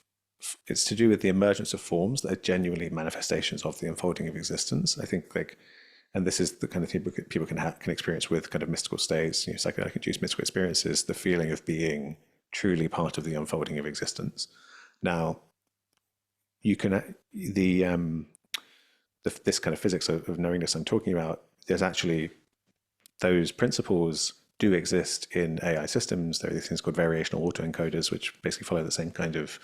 it's to do with the emergence of forms that are genuinely manifestations of the unfolding of existence. I think, like, and this is the kind of thing people can experience with kind of mystical states, psychedelic induced mystical experiences, the feeling of being truly part of the unfolding of existence. Now, you can this kind of physics of knowingness I'm talking about. There's actually, those principles do exist in AI systems. There are these things called variational autoencoders, which basically follow the same kind of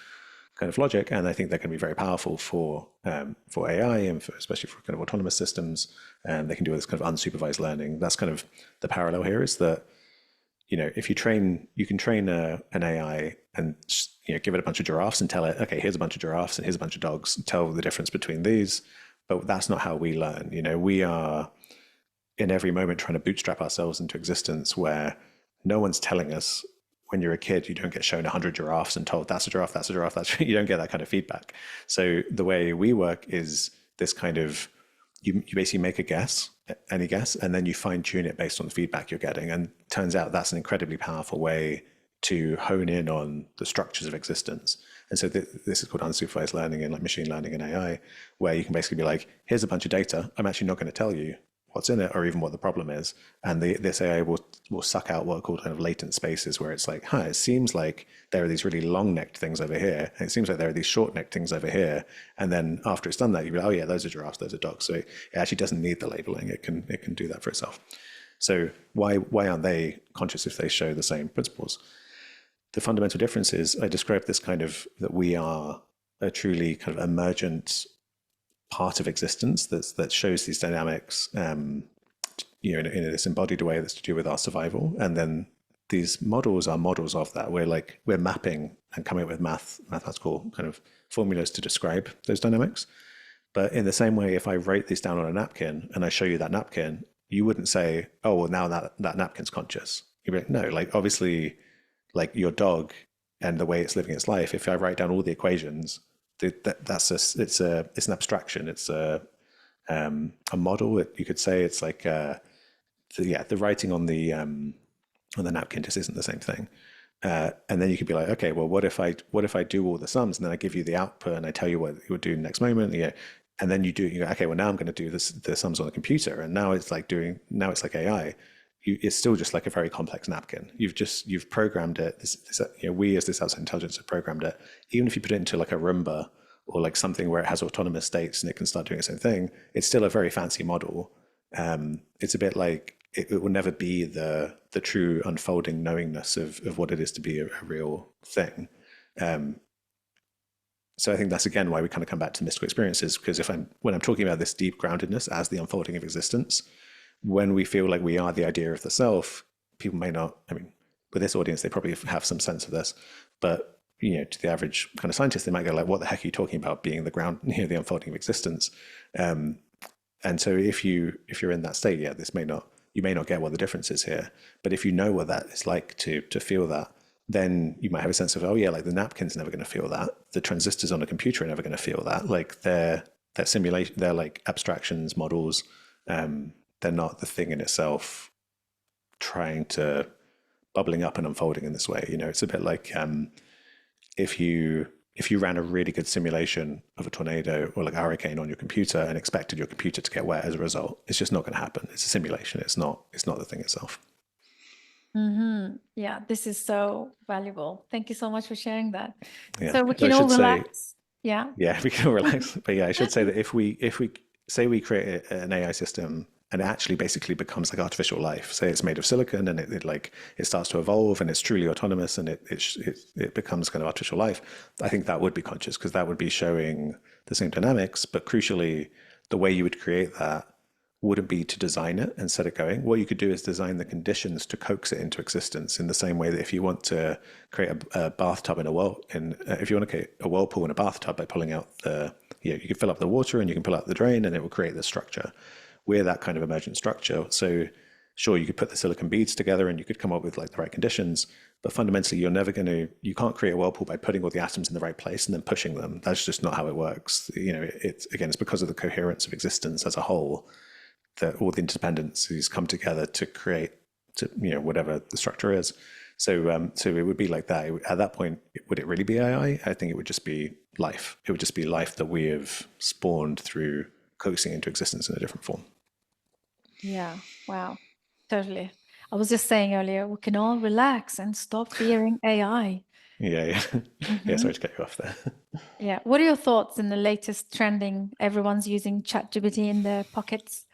logic, and I think they're going to be very powerful for AI and especially for kind of autonomous systems. And they can do this kind of unsupervised learning. That's kind of the parallel here, is that if you can train an AI and give it a bunch of giraffes and tell it, okay, here's a bunch of giraffes and here's a bunch of dogs, and tell the difference between these. But that's not how we learn. We are in every moment trying to bootstrap ourselves into existence, where no one's telling us. When you're a kid, you don't get shown 100 giraffes and told that's a giraffe, that's a giraffe. You don't get that kind of feedback. So the way we work is this kind of, you basically make a guess, any guess, and then you fine tune it based on the feedback you're getting. And it turns out that's an incredibly powerful way to hone in on the structures of existence. And so this is called unsupervised learning and like machine learning and AI, where you can basically be like, here's a bunch of data. I'm actually not going to tell you what's in it or even what the problem is. And this AI will suck out what are called kind of latent spaces, where it's like, it seems like there are these really long-necked things over here, and it seems like there are these short-necked things over here. And then after it's done that, you'll be like, oh yeah, those are giraffes, those are dogs. So it actually doesn't need the labeling. It can do that for itself. So why aren't they conscious if they show the same principles? The fundamental difference is, I described this kind of, that we are a truly kind of emergent part of existence that shows these dynamics, in this embodied way that's to do with our survival. And then these models are models of that. We're mapping and coming up with mathematical kind of formulas to describe those dynamics. But in the same way, if I write these down on a napkin and I show you that napkin, you wouldn't say, oh, well, now that napkin's conscious. You'd be like, no, like obviously, like your dog and the way it's living its life, if I write down all the equations, it's an abstraction. It's a model. You could say it's like the writing on the napkin just isn't the same thing. And then you could be like, okay, well, what if I do all the sums and then I give you the output and I tell you what you would do next moment? Yeah. And then you go, okay, well, now I'm going to do the sums on the computer, and now it's like AI. It's still just like a very complex napkin. You've programmed it. We as this outside intelligence have programmed it. Even if you put it into like a Roomba or like something where it has autonomous states and it can start doing its own thing, it's still a very fancy model. It's a bit like it will never be the true unfolding knowingness of what it is to be a real thing. So I think that's again why we kind of come back to mystical experiences, because when I'm talking about this deep groundedness as the unfolding of existence, when we feel like we are the idea of the self, people may not, I mean, with this audience, they probably have some sense of this, but to the average kind of scientist, they might go like, what the heck are you talking about being the ground, the unfolding of existence? And so if you're in that state, yeah, this may not you may not get what the difference is here. But if you know what that is like to feel that, then you might have a sense of, oh yeah, like the napkin's never going to feel that. The transistors on a computer are never going to feel that. Like they're simulation, they're like abstractions, models. They're not the thing in itself trying to bubbling up and unfolding in this way. You know, it's a bit like if you ran a really good simulation of a tornado or like a hurricane on your computer and expected your computer to get wet as a result, it's just not going to happen. It's a simulation. It's not the thing itself. Yeah, this is so valuable. Thank you so much for sharing that. Yeah. So we But I can all should say, relax. Yeah. yeah, we can relax. But yeah, I should say that if we say we create an AI system and it actually basically becomes like artificial life, say it's made of silicon and it starts to evolve and it's truly autonomous and it becomes kind of artificial life, I think that would be conscious because that would be showing the same dynamics. But crucially, the way you would create that wouldn't be to design it and set it going. What you could do is design the conditions to coax it into existence in the same way that if you want to create a bathtub in a well, if you want to create a whirlpool in a bathtub by pulling out you can fill up the water and you can pull out the drain and it will create this structure. We're that kind of emergent structure. So sure, you could put the silicon beads together and you could come up with like the right conditions, but fundamentally you can't create a whirlpool by putting all the atoms in the right place and then pushing them. That's just not how it works. You know, it's because of the coherence of existence as a whole that all the interdependencies come together to create whatever the structure is. So it would be like that. At that point, would it really be AI? I think it would just be life. It would just be life that we have spawned through coaxing into existence in a different form. Yeah. Wow. Totally. I was just saying earlier, we can all relax and stop fearing AI. Yeah, yeah. Yeah, sorry to cut you off there. Yeah. What are your thoughts in the latest trending? Everyone's using ChatGPT in their pockets.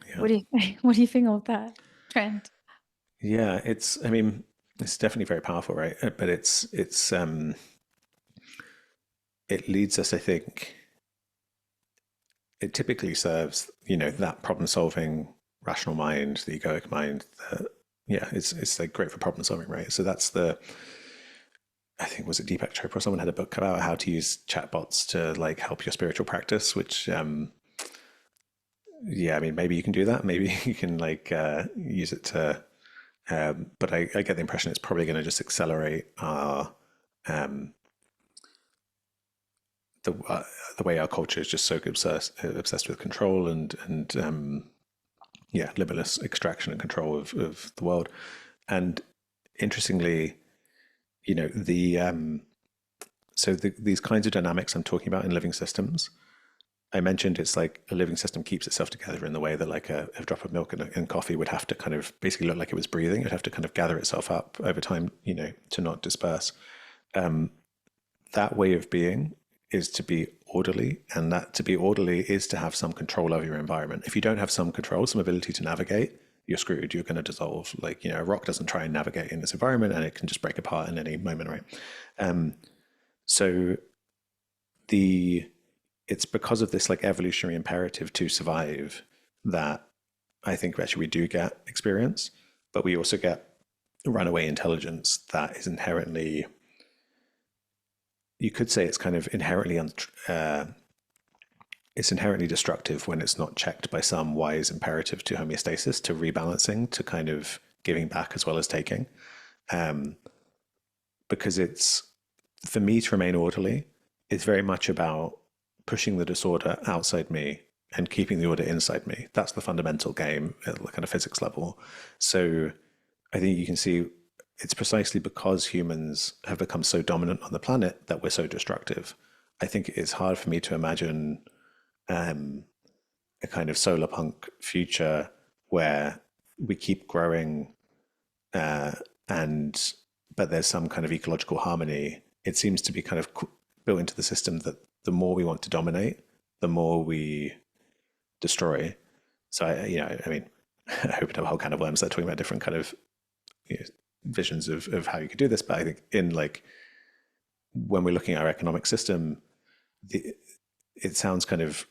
Yeah. What do you what do you think of that trend? Yeah, I mean, it's definitely very powerful, right? But it leads us, I think, it typically serves, that problem solving rational mind, the egoic mind. Yeah, it's like great for problem solving, right? So I think was it Deepak Chopra? Someone had a book about how to use chatbots to like help your spiritual practice, which yeah, I mean, maybe you can do that. Maybe you can like use it to, but I get the impression it's probably going to just accelerate our the way our culture is just so obsessed with control and yeah, limitless extraction and control of the world. And interestingly, these kinds of dynamics I'm talking about in living systems, I mentioned it's like a living system keeps itself together in the way that like a drop of milk and coffee would have to kind of basically look like it was breathing. It would have to kind of gather itself up over time, to not disperse. That way of being is to be orderly, and that to be orderly is to have some control over your environment. If you don't have some control, some ability to navigate, you're screwed. You're going to dissolve. Like, a rock doesn't try and navigate in this environment and it can just break apart in any moment, right? So it's because of this like evolutionary imperative to survive that I think actually we do get experience, but we also get runaway intelligence that is inherently, you could say it's kind of inherently it's inherently destructive when it's not checked by some wise imperative to homeostasis, to rebalancing, to kind of giving back as well as taking. Because it's, for me to remain orderly, it's very much about pushing the disorder outside me and keeping the order inside me. That's the fundamental game at the kind of physics level. So I think you can see it's precisely because humans have become so dominant on the planet that we're so destructive. I think it's hard for me to imagine a kind of solar punk future where we keep growing and but there's some kind of ecological harmony. It seems to be kind of built into the system that the more we want to dominate, the more we destroy. So I mean, I opened up a whole can of worms there talking about different kind of visions of how you could do this. But I think in like when we're looking at our economic system, it sounds kind of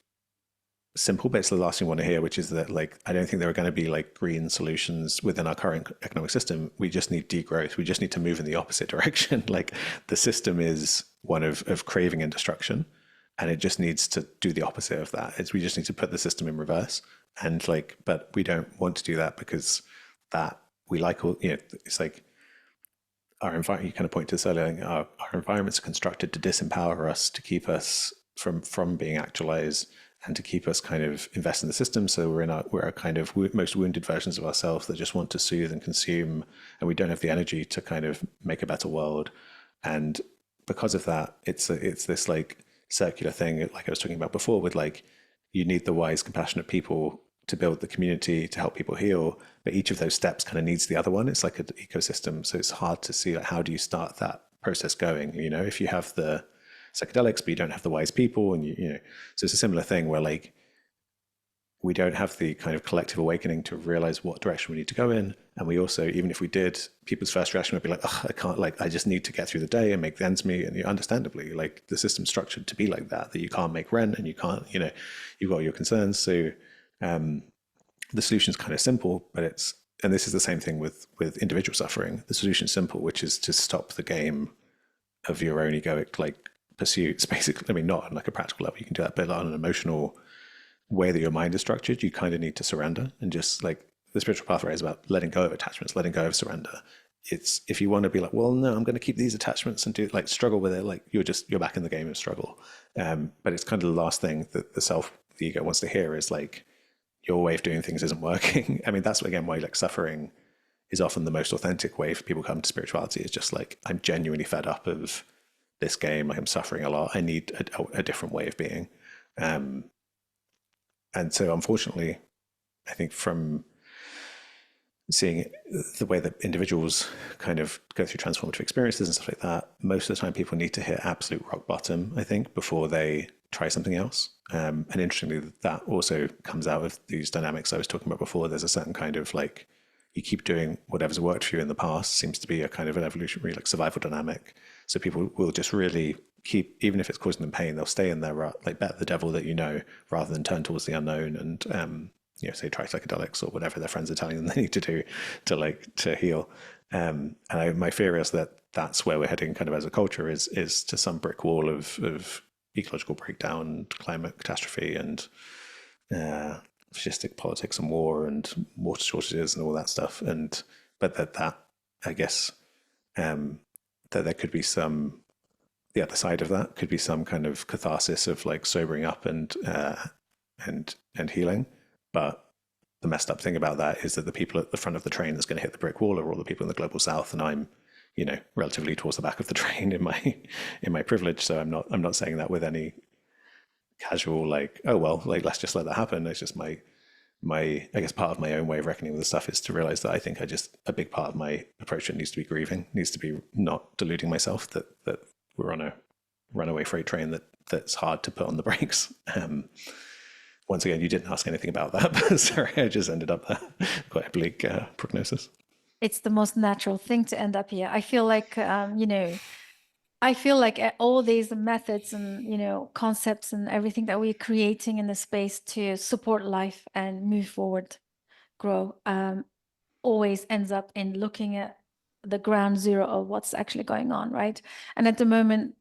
simple, but it's the last thing we want to hear, which is that like I don't think there are going to be like green solutions within our current economic system. We just need degrowth. We just need to move in the opposite direction. Like the system is one of craving and destruction. and it just needs to do the opposite of that. We just need to put the system in reverse, and like, but we don't want to do that because that we like all, it's like our environment. You kind of point to this earlier. Like our environments are constructed to disempower us, to keep us from being actualized, and to keep us kind of invest in the system. So we're a kind of most wounded versions of ourselves that just want to soothe and consume, and we don't have the energy to kind of make a better world. And because of that, it's this like circular thing, like I was talking about before, with like you need the wise, compassionate people to build the community to help people heal, but each of those steps kind of needs the other one. It's like an ecosystem, so it's hard to see like how do you start that process going. If you have the psychedelics but you don't have the wise people, and so it's a similar thing where like we don't have the kind of collective awakening to realize what direction we need to go in. And we also, even if we did, people's first reaction would be like, oh, I can't, like, I just need to get through the day and make the ends meet. And understandably, like the system's structured to be like that you can't make rent and you can't, you've got your concerns. So the solution is kind of simple, but and this is the same thing with individual suffering. The solution is simple, which is to stop the game of your own egoic, like pursuits, basically. I mean, not on like a practical level, you can do that, but on an emotional way that your mind is structured, you kind of need to surrender. And just like the spiritual pathway is about letting go of attachments, letting go of surrender. It's if you want to be like, well, no, I'm going to keep these attachments and do like struggle with it, like you're back in the game of struggle. But it's kind of the last thing that the ego wants to hear is like your way of doing things isn't working. I mean, that's again why like suffering is often the most authentic way for people to come to spirituality. Is just like, I'm genuinely fed up of this game. I'm suffering a lot. I need a different way of being. And so, unfortunately, I think from seeing the way that individuals kind of go through transformative experiences and stuff like that, most of the time people need to hit absolute rock bottom, I think, before they try something else. And interestingly, that also comes out of these dynamics I was talking about before. There's a certain kind of like, you keep doing whatever's worked for you in the past, seems to be a kind of an evolutionary like survival dynamic. So people will just really keep, even if it's causing them pain, they'll stay in their rut, like bet the devil that rather than turn towards the unknown and say try psychedelics or whatever their friends are telling them they need to do to heal. My fear is that that's where we're heading kind of as a culture is to some brick wall of ecological breakdown, climate catastrophe, and fascistic politics and war and water shortages and all that stuff. But that I guess that there could be some, the other side of that could be some kind of catharsis of like sobering up and healing. But the messed up thing about that is that the people at the front of the train that's going to hit the brick wall are all the people in the global south, and I'm relatively towards the back of the train in my privilege. So I'm not saying that with any casual like, oh well, like let's just let that happen. It's just my I guess part of my own way of reckoning with the stuff is to realize that I think a big part of my approach needs to be grieving, needs to be not deluding myself that we're on a runaway freight train that's hard to put on the brakes. Once again, you didn't ask anything about that, but sorry, I just ended up there. Quite a bleak prognosis. It's the most natural thing to end up here. I feel like, I feel like all these methods and, concepts and everything that we're creating in the space to support life and move forward, grow, always ends up in looking at the ground zero of what's actually going on, right? And at the moment,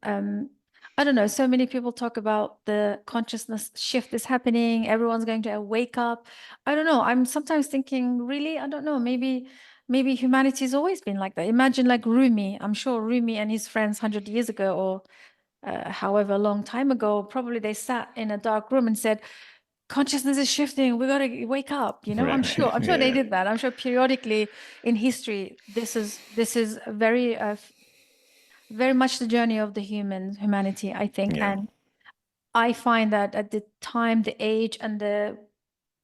I don't know, so many people talk about the consciousness shift is happening, everyone's going to wake up. I don't know, I'm sometimes thinking, really, I don't know, maybe humanity's always been like that. Imagine like Rumi. I'm sure Rumi and his friends 100 years ago or however long time ago, probably they sat in a dark room and said, consciousness is shifting, we got to wake up, Right, I'm right. sure Yeah, they yeah. did that. I'm sure periodically in history this is very very much the journey of the humanity, I think. Yeah. And I find that at the time, the age, and the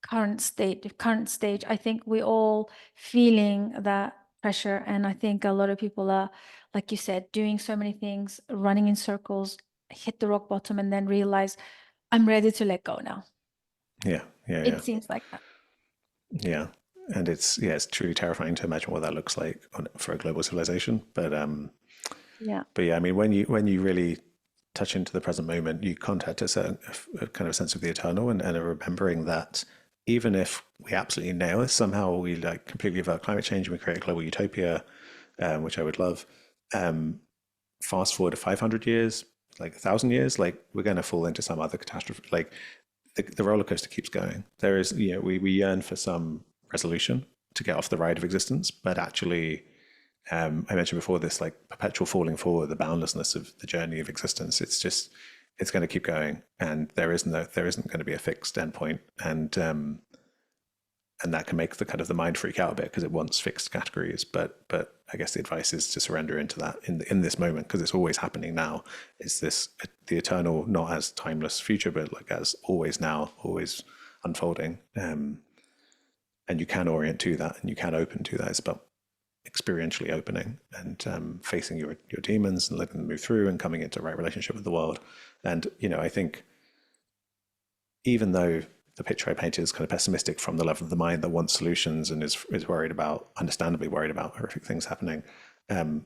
current stage, I think we're all feeling that pressure. And I think a lot of people are, like you said, doing so many things, running in circles, hit the rock bottom, and then realize I'm ready to let go now. Yeah, yeah, yeah. It seems like that. Yeah. And it's truly terrifying to imagine what that looks like for a global civilization. Yeah. But yeah, I mean, when you really touch into the present moment, you contact a kind of sense of the eternal, and a remembering that even if we absolutely nail this, somehow we like completely avert climate change and we create a global utopia, which I would love. Fast forward to 500 years, like 1,000 years, like we're going to fall into some other catastrophe. Like the roller coaster keeps going. There is, we yearn for some resolution to get off the ride of existence, but actually, I mentioned before this like perpetual falling forward, the boundlessness of the journey of existence. It's going to keep going, and there isn't going to be a fixed endpoint, and that can make the kind of the mind freak out a bit because it wants fixed categories. But I guess the advice is to surrender into that in this moment, because it's always happening now. It's this the eternal, not as timeless future, but like as always now, always unfolding. And you can orient to that, and you can open to that. It's about experientially opening and facing your demons and letting them move through and coming into the right relationship with the world. And I think even though the picture I painted is kind of pessimistic from the level of the mind that wants solutions and is worried about, understandably worried about horrific things happening, that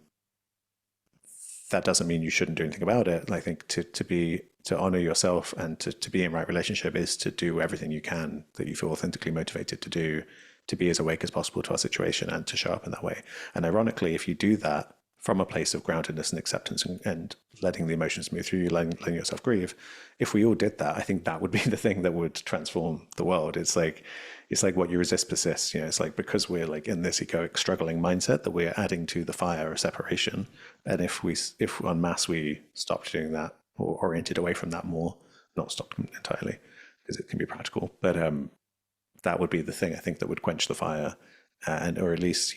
doesn't mean you shouldn't do anything about it. I think to honor yourself and to be in right relationship is to do everything you can that you feel authentically motivated to do, to be as awake as possible to our situation and to show up in that way. And ironically, if you do that from a place of groundedness and acceptance and letting the emotions move through you, letting yourself grieve, if we all did that, I think that would be the thing that would transform the world. It's like what you resist persists. It's like because we're like in this egoic struggling mindset that we're adding to the fire of separation. And if en masse we stopped doing that or oriented away from that more, not stopped entirely because it can be practical, but that would be the thing I think that would quench the fire, and or at least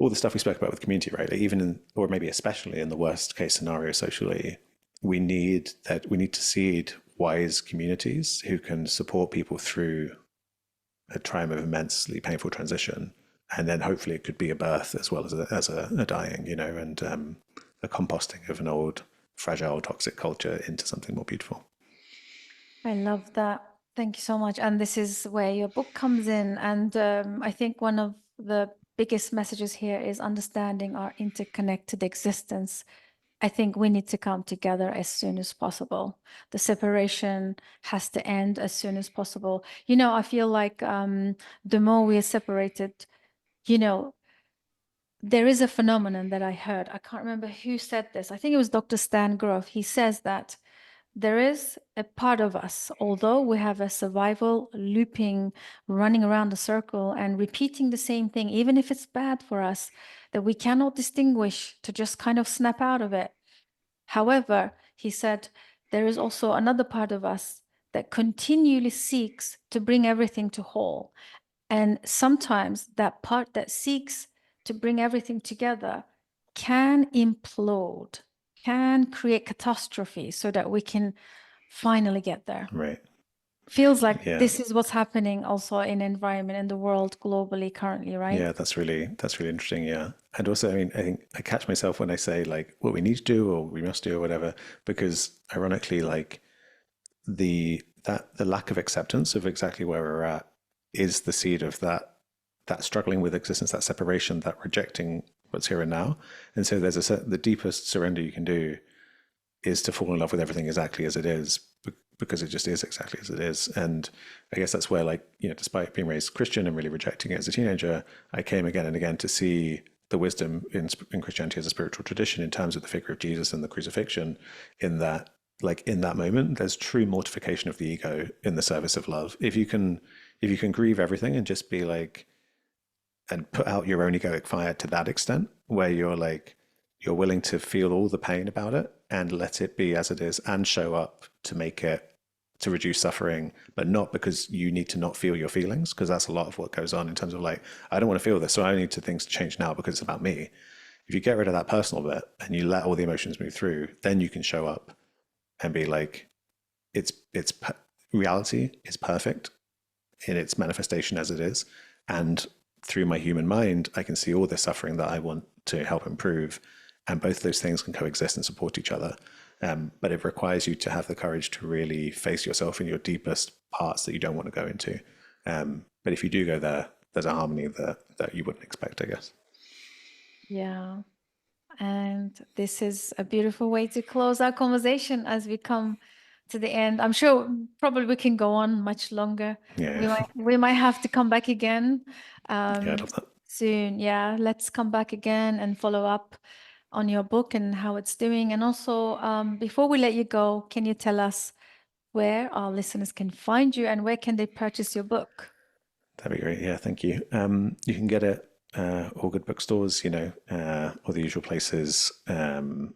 all the stuff we spoke about with community, right? Like even in, or maybe especially in the worst case scenario socially, we need to seed wise communities who can support people through a time of immensely painful transition, and then hopefully it could be a birth as well as a dying, and a composting of an old fragile toxic culture into something more beautiful. I love that. Thank you so much. And this is where your book comes in. And I think one of the biggest messages here is understanding our interconnected existence. I think we need to come together as soon as possible. The separation has to end as soon as possible. I feel like the more we are separated, there is a phenomenon that I heard. I can't remember who said this. I think it was Dr. Stan Grof. He says that there is a part of us, although we have a survival looping, running around a circle and repeating the same thing, even if it's bad for us, that we cannot distinguish to just kind of snap out of it. However, he said, there is also another part of us that continually seeks to bring everything to whole. And sometimes that part that seeks to bring everything together can implode, can create catastrophe so that we can finally get there. Right. Feels like Yeah. this is what's happening also in environment in the world globally currently, right? Yeah, that's really interesting. Yeah. And also, I mean, I think I catch myself when I say like what we need to do or we must do or whatever, because ironically, like the lack of acceptance of exactly where we're at is the seed of that struggling with existence, that separation, that rejecting what's here and now. And so there's the deepest surrender you can do is to fall in love with everything exactly as it is, because it just is exactly as it is. And I guess that's where, like, despite being raised Christian and really rejecting it as a teenager, I came again and again to see the wisdom in Christianity as a spiritual tradition in terms of the figure of Jesus and the crucifixion, in that, like, in that moment, there's true mortification of the ego in the service of love. If you can grieve everything and just be like, and put out your own egoic fire to that extent, where you're willing to feel all the pain about it and let it be as it is and show up to make it, to reduce suffering, but not because you need to not feel your feelings, because that's a lot of what goes on in terms of like, I don't want to feel this, so I need things to change now because it's about me. If you get rid of that personal bit and you let all the emotions move through, then you can show up and be like, it's reality is perfect in its manifestation as it is. And through my human mind, I can see all this suffering that I want to help improve. And both those things can coexist and support each other. But it requires you to have the courage to really face yourself in your deepest parts that you don't want to go into. But if you do go there, there's a harmony that you wouldn't expect, I guess. Yeah. And this is a beautiful way to close our conversation as we come to the end. I'm sure probably we can go on much longer. Yeah. We might have to come back again Yeah, I'd love that. soon. Yeah, let's come back again and follow up. on your book and how it's doing. And also, before we let you go, can you tell us where our listeners can find you and where can they purchase your book? That'd be great. Yeah, thank you. You can get it all good bookstores, all the usual places. And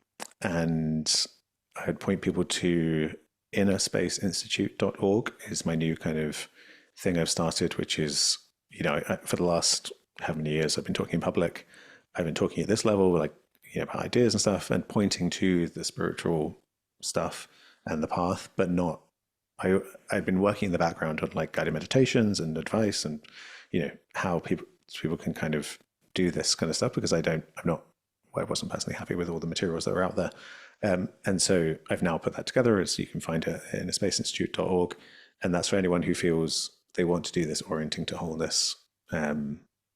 I'd point people to innerspaceinstitute.org is my new kind of thing I've started, which is, for the last how many years I've been talking in public, I've been talking at this level, like, about ideas and stuff and pointing to the spiritual stuff and the path, but not I've been working in the background on like guided meditations and advice and how people can kind of do this kind of stuff because I wasn't personally happy with all the materials that were out there, and so I've now put that together as you can find it in spaceinstitute.org, and that's for anyone who feels they want to do this orienting to wholeness,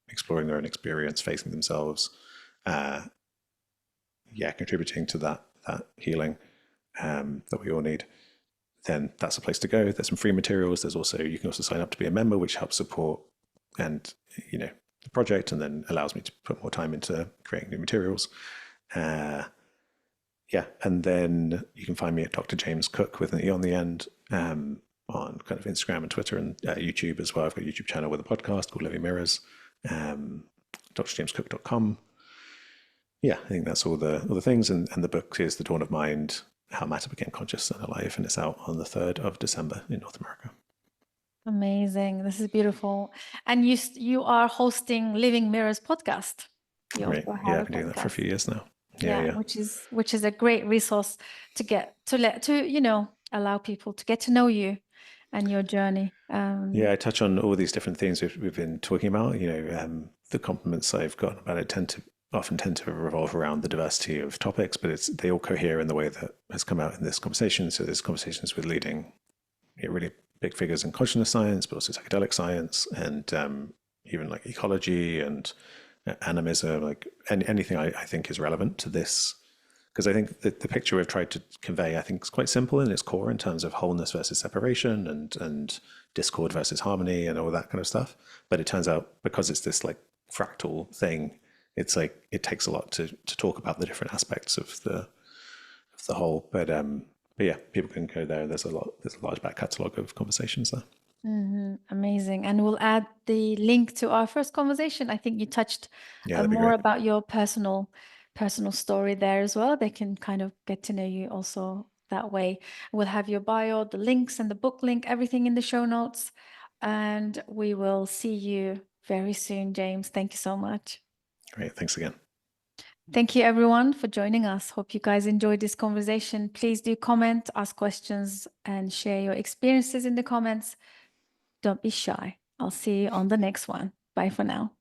exploring their own experience, facing themselves, contributing to that healing that we all need. Then that's a place to go. There's some free materials. You can also sign up to be a member, which helps support and the project, and then allows me to put more time into creating new materials. And then you can find me at Dr. James Cooke with an E on the end, on kind of Instagram and Twitter and YouTube as well. I've got a YouTube channel with a podcast called Living Mirrors. drjamescooke.com. Yeah, I think that's all the things. And the book is The Dawn of Mind: How Matter Became Conscious and Alive, and it's out on the 3rd of December in North America. Amazing. This is beautiful. And you are hosting Living Mirrors podcast. You Right. also Yeah, have I've a been doing that for a podcast. few years now. Yeah, which is a great resource to allow people to get to know you and your journey. Yeah, I touch on all these different things we've been talking about. The compliments I've gotten about it often tend to revolve around the diversity of topics, but they all cohere in the way that has come out in this conversation. So there's conversations with leading really big figures in consciousness science, but also psychedelic science, and even like ecology and animism, like anything I think is relevant to this. Because I think the picture we've tried to convey, I think, is quite simple in its core in terms of wholeness versus separation and discord versus harmony and all that kind of stuff. But it turns out, because it's this like fractal thing, it's like it takes a lot to talk about the different aspects of the whole. But yeah, people can go there. There's a large back catalogue of conversations there. Amazing. And we'll add the link to our first conversation. I think you touched Yeah, that'd be more great. about your personal story there as well. They can kind of get to know you also that way. We'll have your bio, the links and the book link, everything in the show notes. And we will see you very soon, James. Thank you so much. Great. Thanks again. Thank you, everyone, for joining us. Hope you guys enjoyed this conversation. Please do comment, ask questions, and share your experiences in the comments. Don't be shy. I'll see you on the next one. Bye for now.